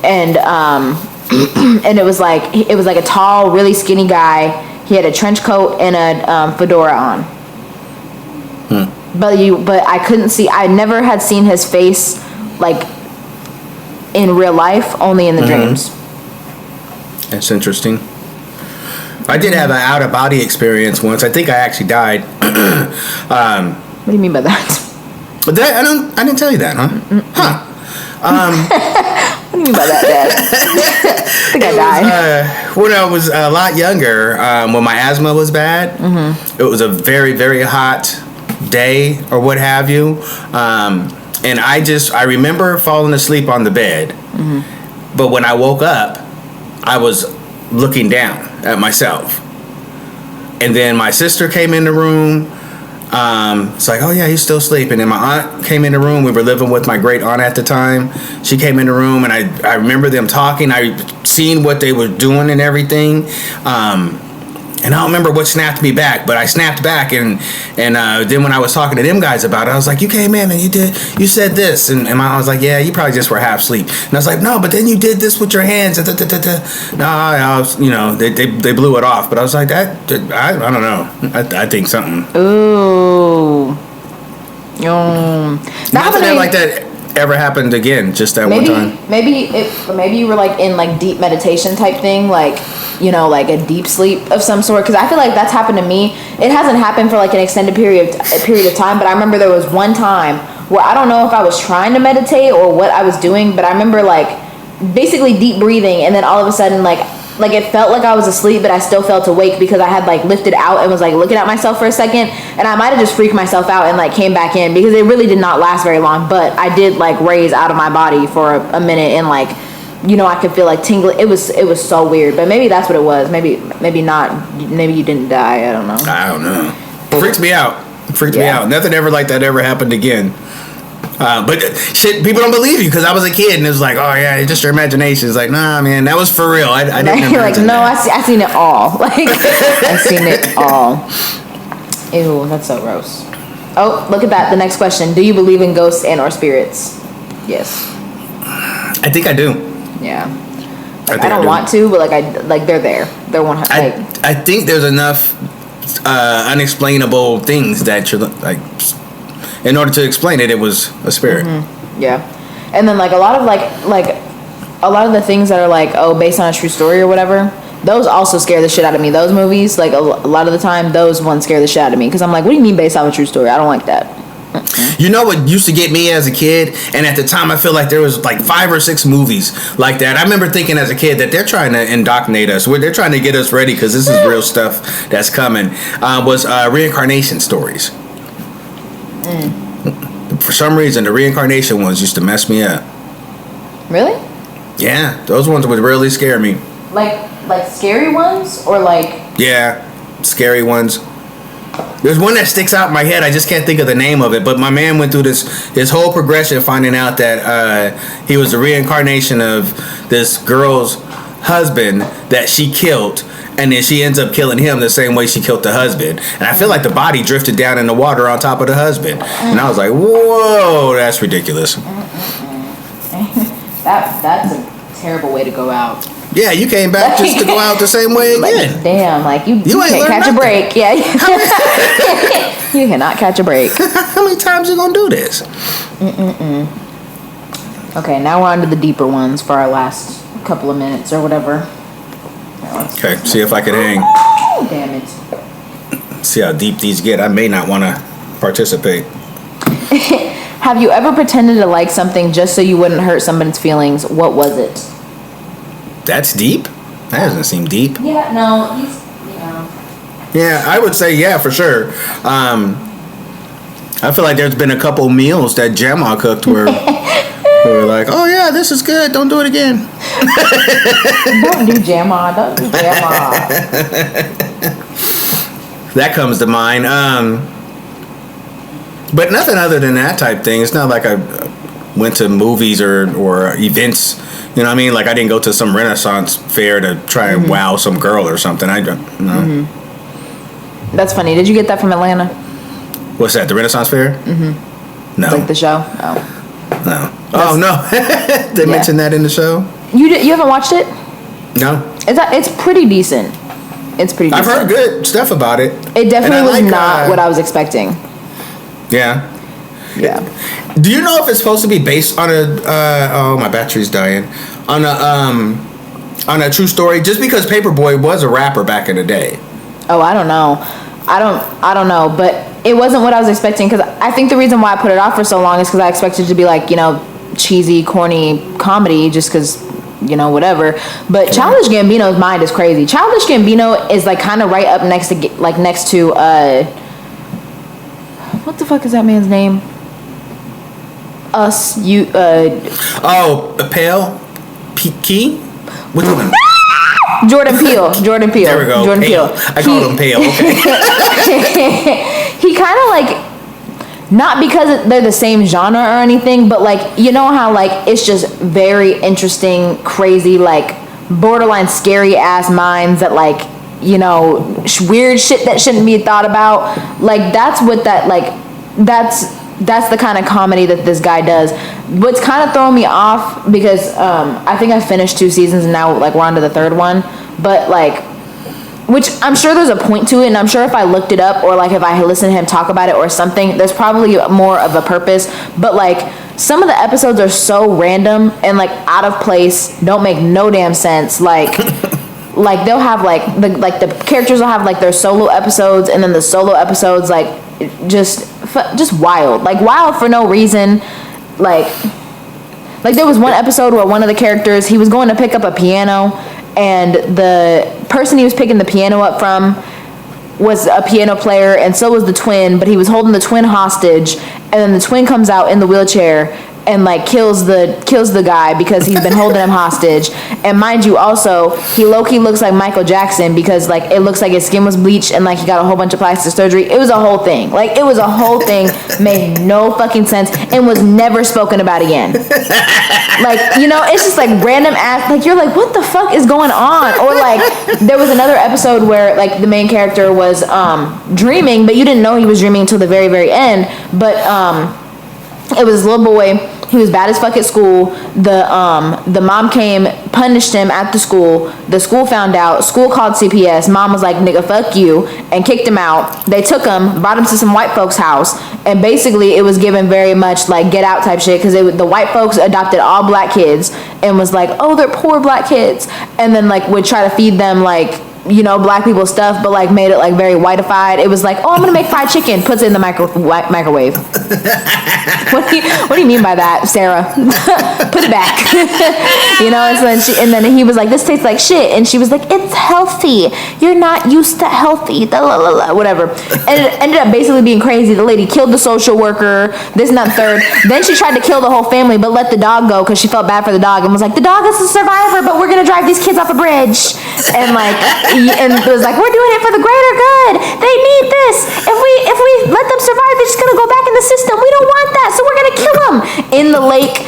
And and it was like a tall, really skinny guy. He had a trench coat and a fedora on. But I couldn't see. I never had seen his face like in real life, only in the dreams. That's interesting. I did have an out of body experience once. I think I actually died. What do you mean by that? But that I didn't tell you that, huh? What do you mean by that, Dad? I think I died. When I was a lot younger, when my asthma was bad, it was a very, very hot day or what have you. And I remember falling asleep on the bed. But when I woke up, I was looking down at myself. And then my sister came in the room. It's like, oh yeah, he's still sleeping. And my aunt came in the room. We were living with my great aunt at the time. She came in the room, and I remember them talking. I seen what they were doing and everything. And I don't remember what snapped me back, but I snapped back, and then when I was talking to them guys about it, I was like, you came in and you said this, and I was like, yeah, you probably just were half asleep. And I was like, no, but then you did this with your hands. No, I was, they blew it off, but I was like, I don't know. I think something. Ooh. Nothing like that ever happened again, just that one time. Maybe you were like in like deep meditation type thing, like, like a deep sleep of some sort, because I feel like that's happened to me. It hasn't happened for like an extended period of time, but I remember there was one time where I don't know if I was trying to meditate or what I was doing, but I remember like basically deep breathing, and then all of a sudden like it felt like I was asleep, but I still felt awake, because I had like lifted out and was like looking at myself for a second, and I might have just freaked myself out and like came back in, because it really did not last very long. But I did like raise out of my body for a minute, and like, I could feel like tingling. It was so weird, but maybe that's what it was. Maybe not. Maybe you didn't die. I don't know. It freaked me out. Me out. Nothing ever like that ever happened again. But shit, people don't believe you, because I was a kid and it was like, oh yeah, it's just your imagination. It's like, nah, man, that was for real. I didn't like, no, I seen it all. Like, I seen it all. Ew, that's so gross. Oh, look at that. The next question: do you believe in ghosts and or spirits? Yes. I think I do. Yeah. Like, I don't want to, but they're there. They're one. I think there's enough unexplainable things that you're like. In order to explain it, it was a spirit. Yeah, and then like a lot of the things that are like, oh, based on a true story or whatever, those also scare the shit out of me. Those movies, like a lot of the time, those ones scare the shit out of me, because I'm like, what do you mean based on a true story? I don't like that. You know what used to get me as a kid, and at the time I feel like there was like 5 or 6 movies like that. I remember thinking as a kid that they're trying to indoctrinate us. They're trying to get us ready, because this is real stuff that's coming. Was reincarnation stories. For some reason, the reincarnation ones used to mess me up. Really? Yeah, those ones would really scare me. Like scary ones, or like? Yeah, scary ones. There's one that sticks out in my head. I just can't think of the name of it. But my man went through his whole progression, finding out that he was the reincarnation of this girl's husband that she killed. And then she ends up killing him the same way she killed the husband. And I feel like the body drifted down in the water on top of the husband. And I was like, whoa, that's ridiculous. That's a Terrible way to go out. Yeah, you came back just to go out the same way again. Like, damn, like you can't catch a break. Yeah. You cannot catch a break. How many times you gonna do this? Okay, now we're on to the deeper ones for our last couple of minutes or whatever. Okay, see if I can hang. Oh, damn it. See how deep these get. I may not want to participate. Have you ever pretended to like something just so you wouldn't hurt somebody's feelings? What was it? That's deep? That doesn't seem deep. Yeah, no, he's, you know. Yeah, I would say yeah, for sure. I feel like there's been a couple meals that Grandma cooked where we're like, oh yeah, this is good. Don't do it again. Don't do Grandma. Don't do Grandma. That comes to mind. But nothing other than that type thing. It's not like I went to movies or events. You know what I mean? Like I didn't go to some Renaissance fair to try and wow some girl or something. I don't know. That's funny. Did you get that from Atlanta? What's that? The Renaissance fair? No. Like the show? Oh. No. Oh no. They mentioned that in the show. You haven't watched it? No. It's pretty decent. It's pretty decent. I've heard good stuff about it. It definitely was not what I was expecting. Yeah. Yeah. Do you know if it's supposed to be based on a oh my battery's dying. On a true story? Just because Paperboy was a rapper back in the day. Oh, I don't know. I don't know, but it wasn't what I was expecting, because I think the reason why I put it off for so long is because I expected it to be like, you know, cheesy, corny comedy, just because, you know, whatever. But Childish Gambino's mind is crazy. Childish Gambino is like kind of right up next to what the fuck is that man's name? Pale Key? Which one? Jordan Peele. There we go. Jordan Peele. I called him Pale. Okay. He kind of like, not because they're the same genre or anything, but like, you know how like it's just very interesting, crazy, like borderline scary ass minds that like, you know, weird shit that shouldn't be thought about. Like that's what that like that's the kind of comedy that this guy does. What's kind of throwing me off, because I think I finished 2 seasons and now like we're on to the 3rd one, but like, which I'm sure there's a point to it, and I'm sure if I looked it up or like if I listened to him talk about it or something, there's probably more of a purpose. But like some of the episodes are so random and like out of place, don't make no damn sense. Like like they'll have like the characters will have like their solo episodes, and then the solo episodes like just wild, like wild for no reason. Like there was one episode where one of the characters, he was going to pick up a piano, and the person he was picking the piano up from was a piano player, and so was the twin, but he was holding the twin hostage, and then the twin comes out in the wheelchair and like kills the guy because he's been holding him hostage. And mind you, also he low-key looks like Michael Jackson, because like it looks like his skin was bleached and like he got a whole bunch of plastic surgery. It was a whole thing. Like it was a whole thing, made no fucking sense, and was never spoken about again. Like, you know, it's just like random ass, like you're like, what the fuck is going on? Or like there was another episode where like the main character was dreaming, but you didn't know he was dreaming until the very, very end. But it was this little boy. He was bad as fuck at school. The mom came, punished him at the school. The school found out. School called CPS. Mom was like, nigga, fuck you, and kicked him out. They took him, brought him to some white folks' house, and basically it was given very much like Get Out type shit, because the white folks adopted all black kids and was like, oh, they're poor black kids, and then like would try to feed them like, you know, black people stuff, but like made it like very whiteified. It was like, oh, I'm gonna make fried chicken, puts it in the microwave. What do you mean by that, Sarah? Put it back. You know, and then he was like, this tastes like shit, and she was like, it's healthy, you're not used to healthy, whatever. And it ended up basically being crazy. The lady killed the social worker, this and that third. Then she tried to kill the whole family, but let the dog go because she felt bad for the dog, and was like, the dog is a survivor, but we're gonna drive these kids off a bridge. And like, and it was like, we're doing it for the greater good. They need this. If we let them survive, they're just gonna go back in the system. We don't want that, so we're gonna kill them in the lake.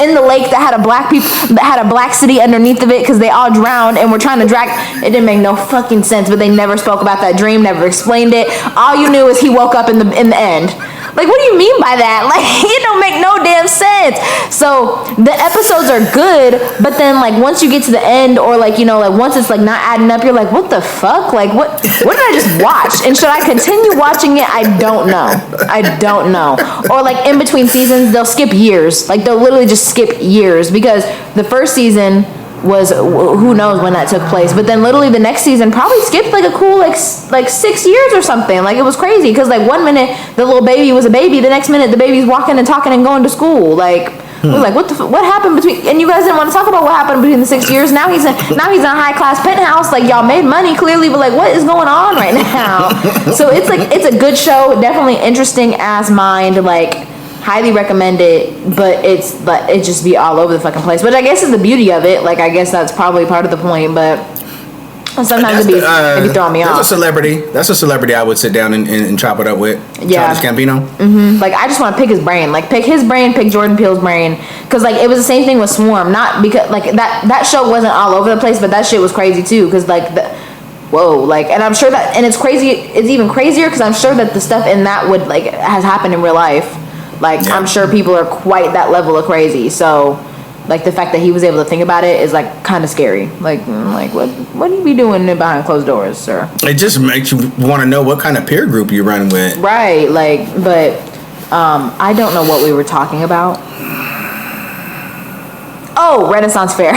In the lake that had a black city underneath of it, because they all drowned and were trying to drag. It didn't make no fucking sense. But they never spoke about that dream. Never explained it. All you knew is he woke up in the end. Like, what do you mean by that? Like, it don't make no damn sense. So the episodes are good, but then like once you get to the end, or like, you know, like once it's like not adding up, you're like, what the fuck? Like what did I just watch? And should I continue watching it? I don't know. Or like in between seasons, they'll skip years. Like they'll literally just skip years, because the first season was, who knows when that took place, but then literally the next season probably skipped like a cool like 6 years or something. Like it was crazy, because like one minute the little baby was a baby, the next minute the baby's walking and talking and going to school. Like we was like, what happened between? And you guys didn't want to talk about what happened between the 6 years. Now he's in a high class penthouse. Like y'all made money clearly, but like what is going on right now? So it's a good show, definitely interesting ass mind. Like highly recommend it, but it just be all over the fucking place, which I guess is the beauty of it. Like I guess that's probably part of the point, but sometimes it'd be throwing me off. That's a celebrity I would sit down and chop it up with. Yeah. Childish Gambino. Like I just want to pick his brain, like pick his brain, pick Jordan Peele's brain, because like it was the same thing with Swarm. Not because like that show wasn't all over the place, but that shit was crazy too, because like whoa, like, and I'm sure that, and it's crazy, it's even crazier because I'm sure that the stuff in that would like has happened in real life. Like, yeah. I'm sure people are quite that level of crazy. So, like, the fact that he was able to think about it is, like, kind of scary. Like what do you be doing behind closed doors, sir? It just makes you want to know what kind of peer group you run with. Right, like, but I don't know what we were talking about. Oh, Renaissance Fair.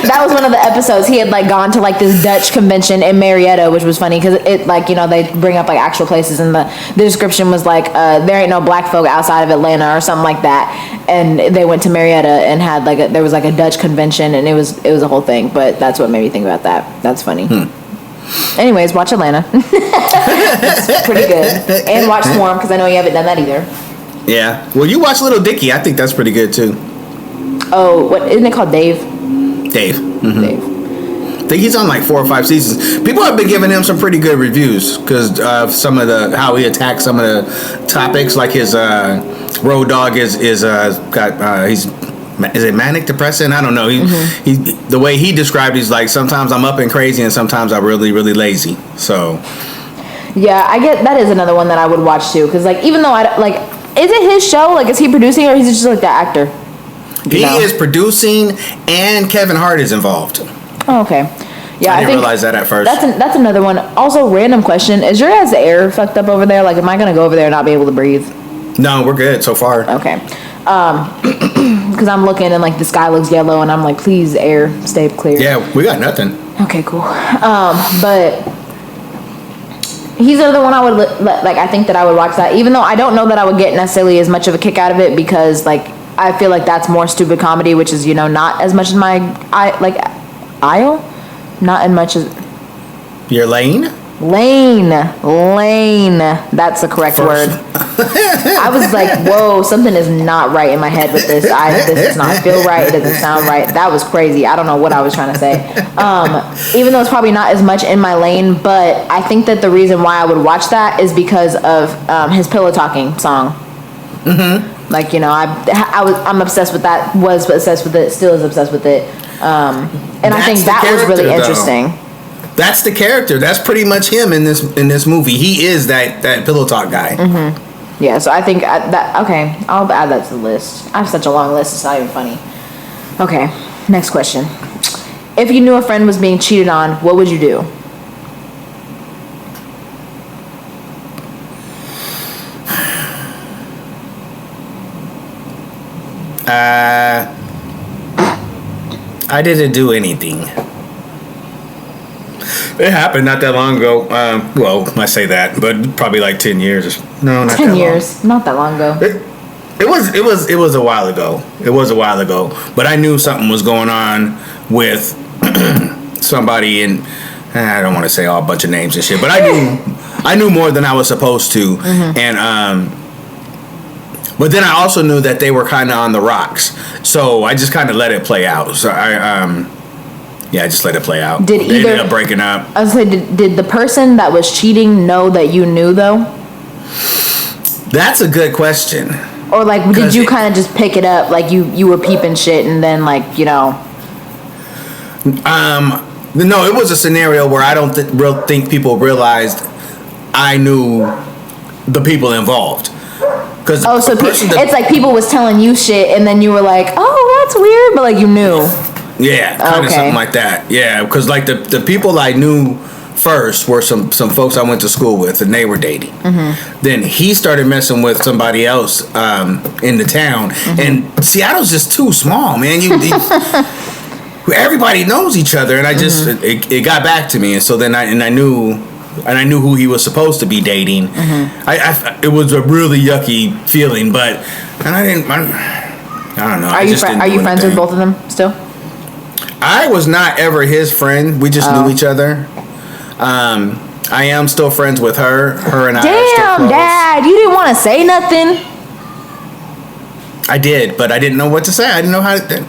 that was one of the episodes. He had like gone to like this Dutch convention in Marietta, which was funny because it like, you know, they bring up like actual places, and the description was like there ain't no black folk outside of Atlanta or something like that. And they went to Marietta and had like there was like a Dutch convention, and it was a whole thing. But that's what made me think about that. That's funny. Anyways, watch Atlanta. It's pretty good. And watch Swarm, because I know you haven't done that either. Yeah. Well, you watch Little Dicky. I think that's pretty good too. Oh, what isn't it called? Dave. Mm-hmm. Dave. I think he's on like 4 or 5 seasons. People have been giving him some pretty good reviews because of some of how he attacks some of the topics. Like his Road Dog is it manic depressant? I don't know. He the way he described it, he's like, sometimes I'm up and crazy and sometimes I'm really, really lazy. So yeah, I get that is another one that I would watch too, because like even though I like, is it his show? Like, is he producing, or is he just like the actor? He is producing, and Kevin Hart is involved. Oh, okay. Yeah, I didn't realize that at first. That's another one. Also, random question: is your guys' air fucked up over there? Like, am I gonna go over there and not be able to breathe? No, we're good so far. Okay. Because I'm looking and like the sky looks yellow, and I'm like, please, air, stay clear. Yeah, we got nothing. Okay, cool. But he's the other one I would like. I think that I would watch that, even though I don't know that I would get necessarily as much of a kick out of it, because like I feel like that's more stupid comedy, which is, you know, not as much as my aisle, not as much as your lane. Lane. That's the correct word. I was like, whoa, something is not right in my head with this. This does not feel right. It doesn't sound right. That was crazy. I don't know what I was trying to say. Even though it's probably not as much in my lane, but I think that the reason why I would watch that is because of his Pillow Talking song. Mm-hmm. Like, you know, I'm obsessed with that. Was obsessed with it. Still is obsessed with it. And I think that was really interesting. That's the character. That's pretty much him in this movie. He is that pillow talk guy. Mm-hmm. Yeah, so I think that, okay, I'll add that to the list. I have such a long list, it's not even funny. Okay, next question. If you knew a friend was being cheated on, what would you do? I didn't do anything. It happened not that long ago. Well, I say that, but probably like 10 years. No, not 10 that years. long. Not that long ago. It was a while ago. It was a while ago. But I knew something was going on with somebody, and I don't want to say all a bunch of names and shit, but I knew more than I was supposed to. Mm-hmm. And but then I also knew that they were kind of on the rocks. So I just kind of let it play out. So I just let it play out. They ended up breaking up. I was like, did the person that was cheating know that you knew, though? That's a good question. Or, like, did you kind of just pick it up? Like, you were peeping shit and then, like, you know. No, it was a scenario where I don't think people realized I knew the people involved. Because it's like people was telling you shit, and then you were like, "Oh, that's weird," but like you knew. Yeah, kind of something like that. Yeah, because like the people I knew first were some folks I went to school with, and they were dating. Mm-hmm. Then he started messing with somebody else in the town, and Seattle's just too small, man. Everybody knows each other, and I just it got back to me, and so then I knew who he was supposed to be dating. Mm-hmm. It was a really yucky feeling, but I don't know. Are you friends with both of them still? I was not ever his friend. We just knew each other. I am still friends with her. Her and I are still close. Dad, you didn't want to say nothing. I did, but I didn't know what to say. I didn't know how to.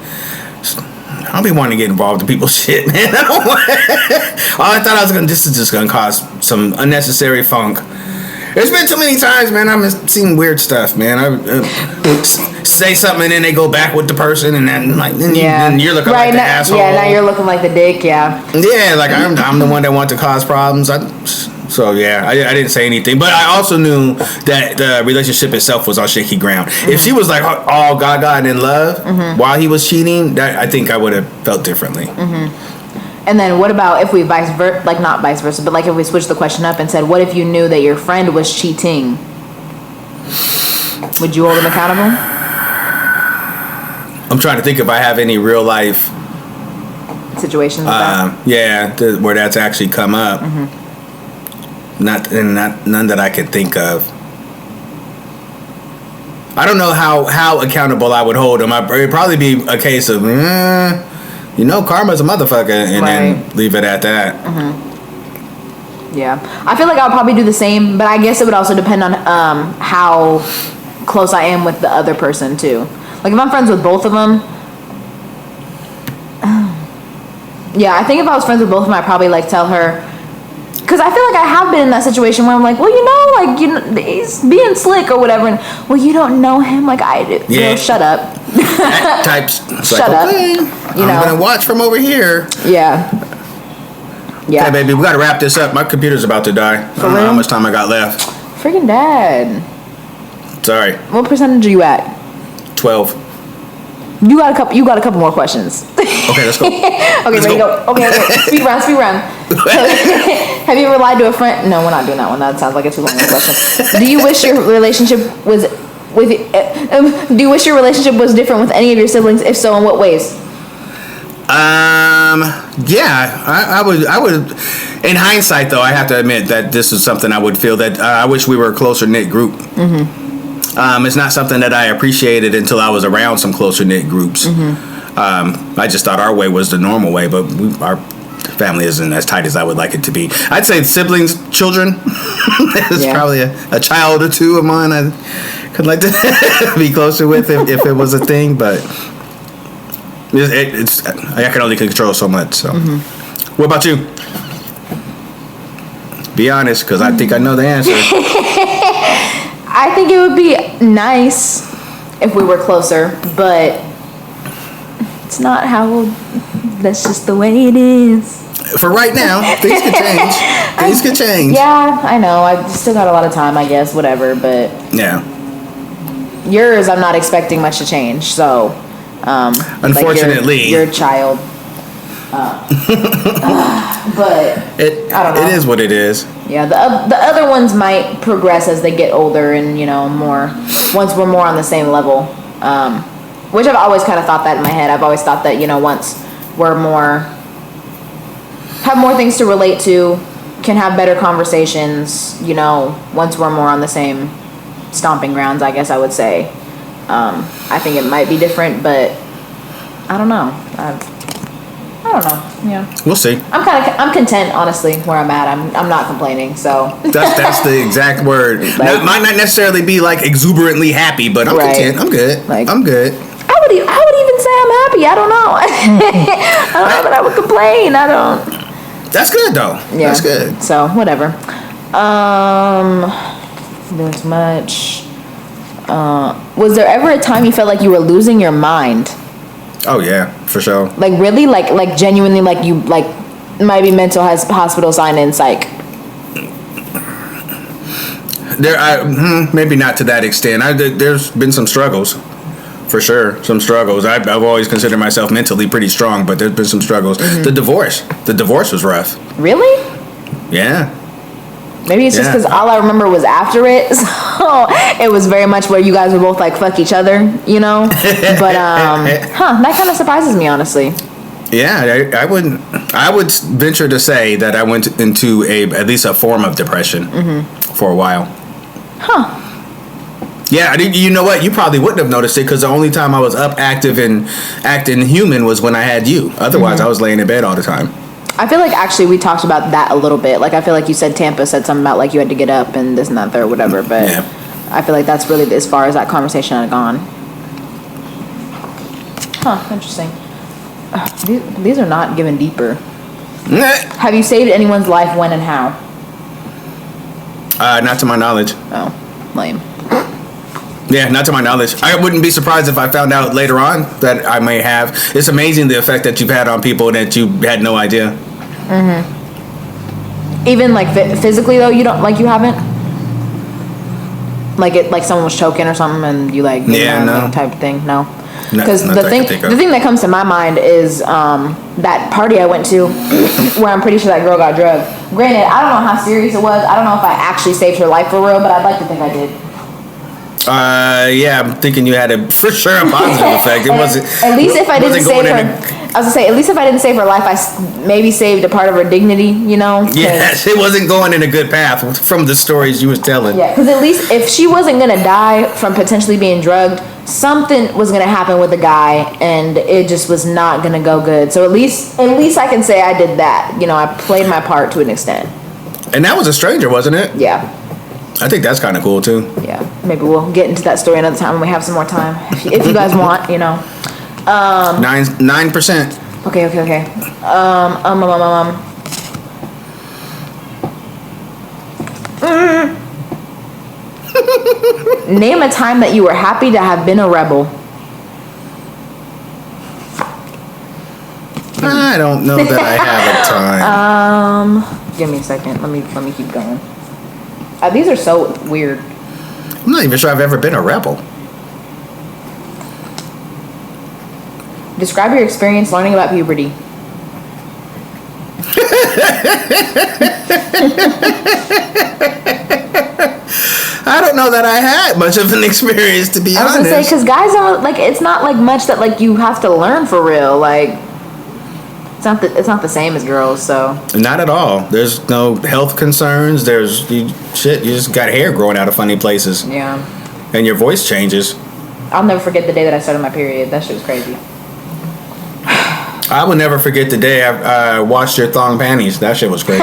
I don't be wanting to get involved in people's shit, man. I thought this is just gonna cause some unnecessary funk. There's been too many times, man. I've seen weird stuff, man. I say something and then they go back with the person, and then you're looking like the asshole. Yeah, now you're looking like the dick. Yeah. Yeah, like I'm the one that wants to cause problems. I didn't say anything, but I also knew that the relationship itself was on shaky ground. Mm-hmm. If she was like all gaga and in love while he was cheating, that I think I would have felt differently. Mm-hmm. And then what about if we not vice versa, but like if we switched the question up and said, what if you knew that your friend was cheating? Would you hold him accountable? I'm trying to think if I have any real life situations with that. Yeah, where that's actually come up. Mm-hmm. None that I could think of. I don't know how accountable I would hold him. It'd probably be a case of, karma's a motherfucker, and then leave it at that. Mm-hmm. Yeah, I feel like I'll probably do the same, but I guess it would also depend on how close I am with the other person too. Like if I'm friends with both of them, I think if I was friends with both of them, I'd probably like tell her. Because I feel like I have been in that situation where I'm like, well, he's being slick or whatever. And, well, you don't know him like I do. Yeah. Shut up. That type's shut up. Okay, I'm going to watch from over here. Yeah. Yeah. Okay, baby, we got to wrap this up. My computer's about to die. I don't know how much time I got left. Fricken Dad. Sorry. What percentage are you at? 12. You got a couple more questions. Okay, let's go. Okay, ready to go. Okay. Speed round. Have you ever lied to a friend? No, we're not doing that one. That sounds like a too long of a question. Do you wish your relationship was different with any of your siblings? If so, in what ways? Yeah, I would. In hindsight, though, I have to admit that this is something I would feel that I wish we were a closer knit group. Mm-hmm. It's not something that I appreciated until I was around some closer knit groups. Mm-hmm. I just thought our way was the normal way, but our family isn't as tight as I would like it to be. I'd say siblings, children. There's probably a child or two of mine I could like to be closer with if it was a thing, but it's I can only control so much. So, What about you? Be honest, because I think I know the answer. I think it would be nice if we were closer, but it's not how. That's just the way it is. For right now, things could change. Things could change. Yeah, I know. I still got a lot of time, I guess. Whatever, but yeah. Yours, I'm not expecting much to change. So, unfortunately, like your child. But I don't know. It is what it is. Yeah, the other ones might progress as they get older, and once we're more on the same level. Which I've always kind of thought that in my head. I've always thought that once we're have more things to relate to, can have better conversations. Once we're more on the same stomping grounds, I guess I would say. I think it might be different, but I don't know. I don't know. Yeah. We'll see. I'm content, honestly, where I'm at. I'm not complaining. So that's the exact word. It might not necessarily be like exuberantly happy, but I'm content. I'm good. I'm good. I would even say I'm happy. I don't know. I don't know that I would complain. I don't. That's good though. Yeah. That's good. So whatever. There's much. Was there ever a time you felt like you were losing your mind? Oh yeah, for sure. Like really, like genuinely, like you might be mental hospital signed in psych. Maybe not to that extent. There's been some struggles, for sure. Some struggles. I've always considered myself mentally pretty strong, but there's been some struggles. Mm-hmm. The divorce was rough. Really? Yeah. Maybe it's just because all I remember was after it, so it was very much where you guys were both like fuck each other, you know. But that kind of surprises me, honestly. Yeah, I would venture to say that I went into at least a form of depression for a while. Huh. Yeah, you know what? You probably wouldn't have noticed it because the only time I was up, active, and acting human was when I had you. Otherwise, I was laying in bed all the time. I feel like actually we talked about that a little bit. Like I feel like you said Tampa said something about like you had to get up and this and that or whatever. But I feel like that's really as far as that conversation had gone. Huh, interesting. These are not given deeper. Have you saved anyone's life, when and how? Not to my knowledge. Oh, lame. Yeah, not to my knowledge. I wouldn't be surprised if I found out later on that I may have. It's amazing the effect that you've had on people that you had no idea. Mm-hmm. Even like physically though, you haven't? Like someone was choking or something and you like no type of thing? No. Because the thing that comes to my mind is that party I went to where I'm pretty sure that girl got drugged. Granted, I don't know how serious it was. I don't know if I actually saved her life for real, but I'd like to think I did. Yeah, I'm thinking you had for sure a positive effect. It wasn't. At least if I didn't save her. I was gonna say, at least if I didn't save her life, I maybe saved a part of her dignity, you know? Yes, it wasn't going in a good path from the stories you was telling. Yeah, because at least if she wasn't gonna die from potentially being drugged, something was gonna happen with the guy, and it just was not gonna go good. So at least I can say I did that. You know, I played my part to an extent. And that was a stranger, wasn't it? Yeah. I think that's kind of cool too. Yeah, maybe we'll get into that story another time when we have some more time, if you guys want, you know. 9%. Okay. Name a time that you were happy to have been a rebel. I don't know that I have a time. Give me a second. Let me keep going. These are so weird. I'm not even sure I've ever been a rebel. Describe your experience learning about puberty. I don't know that I had much of an experience, to be honest. I was gonna say, because guys don't like. It's not like much that like you have to learn for real. Like, it's not the same as girls. So not at all. There's no health concerns. You just got hair growing out of funny places. Yeah. And your voice changes. I'll never forget the day that I started my period. That shit was crazy. I will never forget the day I washed your thong panties. That shit was crazy.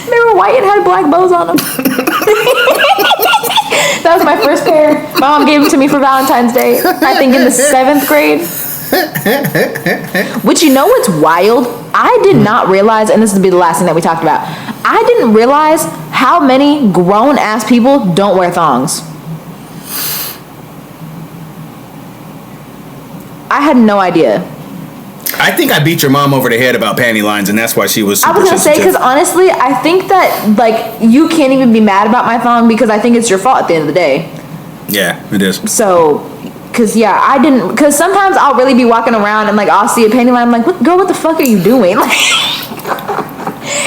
They were white and had black bows on them. That was my first pair. My mom gave them to me for Valentine's Day. I think in the 7th grade. Which, you know what's wild? I did not realize, and this will be the last thing that we talked about. I didn't realize how many grown-ass people don't wear thongs. I had no idea. I think I beat your mom over the head about panty lines, and that's why she was super I was going to say, because honestly, I think that, like, you can't even be mad about my thong because I think it's your fault at the end of the day. Yeah, it is. So, because, yeah, I didn't, because sometimes I'll really be walking around and, like, I'll see a panty line, I'm like, what the fuck are you doing? Like,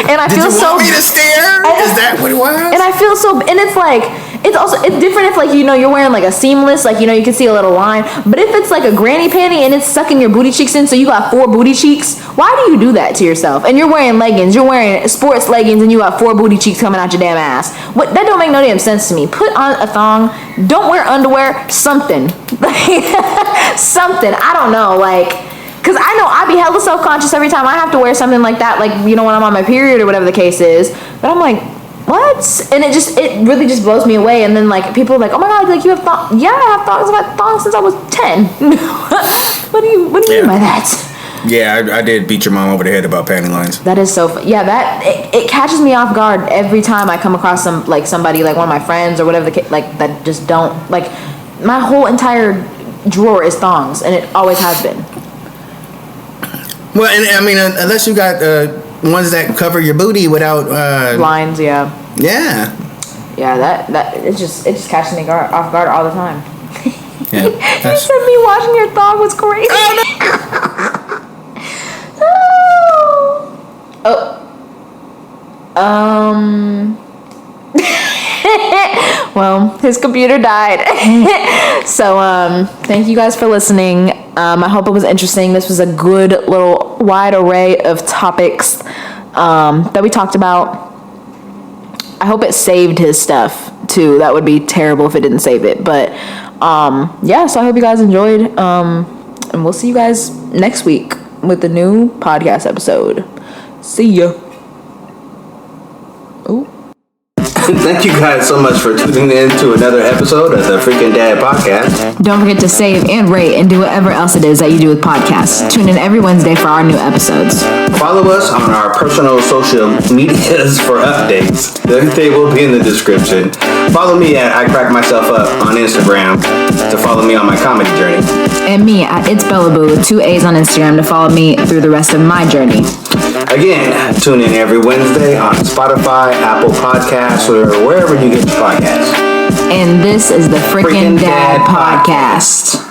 and I feel so... Did you want me to stare? Is that what it was? And I feel so... And it's like... It's different if, like, you know, you're wearing, like, a seamless, like, you know, you can see a little line. But if it's, like, a granny panty and it's sucking your booty cheeks in so you got 4 booty cheeks, why do you do that to yourself? And you're wearing leggings. You're wearing sports leggings and you got 4 booty cheeks coming out your damn ass. That don't make no damn sense to me. Put on a thong. Don't wear underwear. Something. Something. I don't know, like... Because I know I be hella self-conscious every time I have to wear something like that, like, you know, when I'm on my period or whatever the case is. But I'm like... What? And it really just blows me away. And then, like, people are like, oh my god, like, you have thongs. Yeah, I have thongs. I've had thongs since I was 10. What do you mean by that? Yeah, I did beat your mom over the head about panty lines. That is so fun. Yeah, it catches me off guard every time I come across somebody, like one of my friends or whatever, like, that just don't, like, my whole entire drawer is thongs, and it always has been. Well, and I mean, unless you got ones that cover your booty without Lines, yeah. Yeah. Yeah, that it just catches me off guard all the time. Yeah. You said me watching your thong was crazy. Well, his computer died. So, thank you guys for listening. I hope it was interesting. This was a good little wide array of topics that we talked about. I hope it saved his stuff too. That would be terrible if it didn't save it. But yeah, so I hope you guys enjoyed. And we'll see you guys next week with the new podcast episode. See ya. Ooh. Thank you guys so much for tuning in to another episode of the Fricken Dad podcast. Don't forget to save and rate and do whatever else it is that you do with podcasts. Tune in every Wednesday for our new episodes. Follow us on our personal social medias for updates. They will be in the description. Follow me at I Crack Myself Up on Instagram to follow me on my comedy journey. And me at It's Bellaboo, 2 A's on Instagram to follow me through the rest of my journey. Again, tune in every Wednesday on Spotify, Apple Podcasts, or wherever you get your podcasts. And this is the Fricken Dad podcast.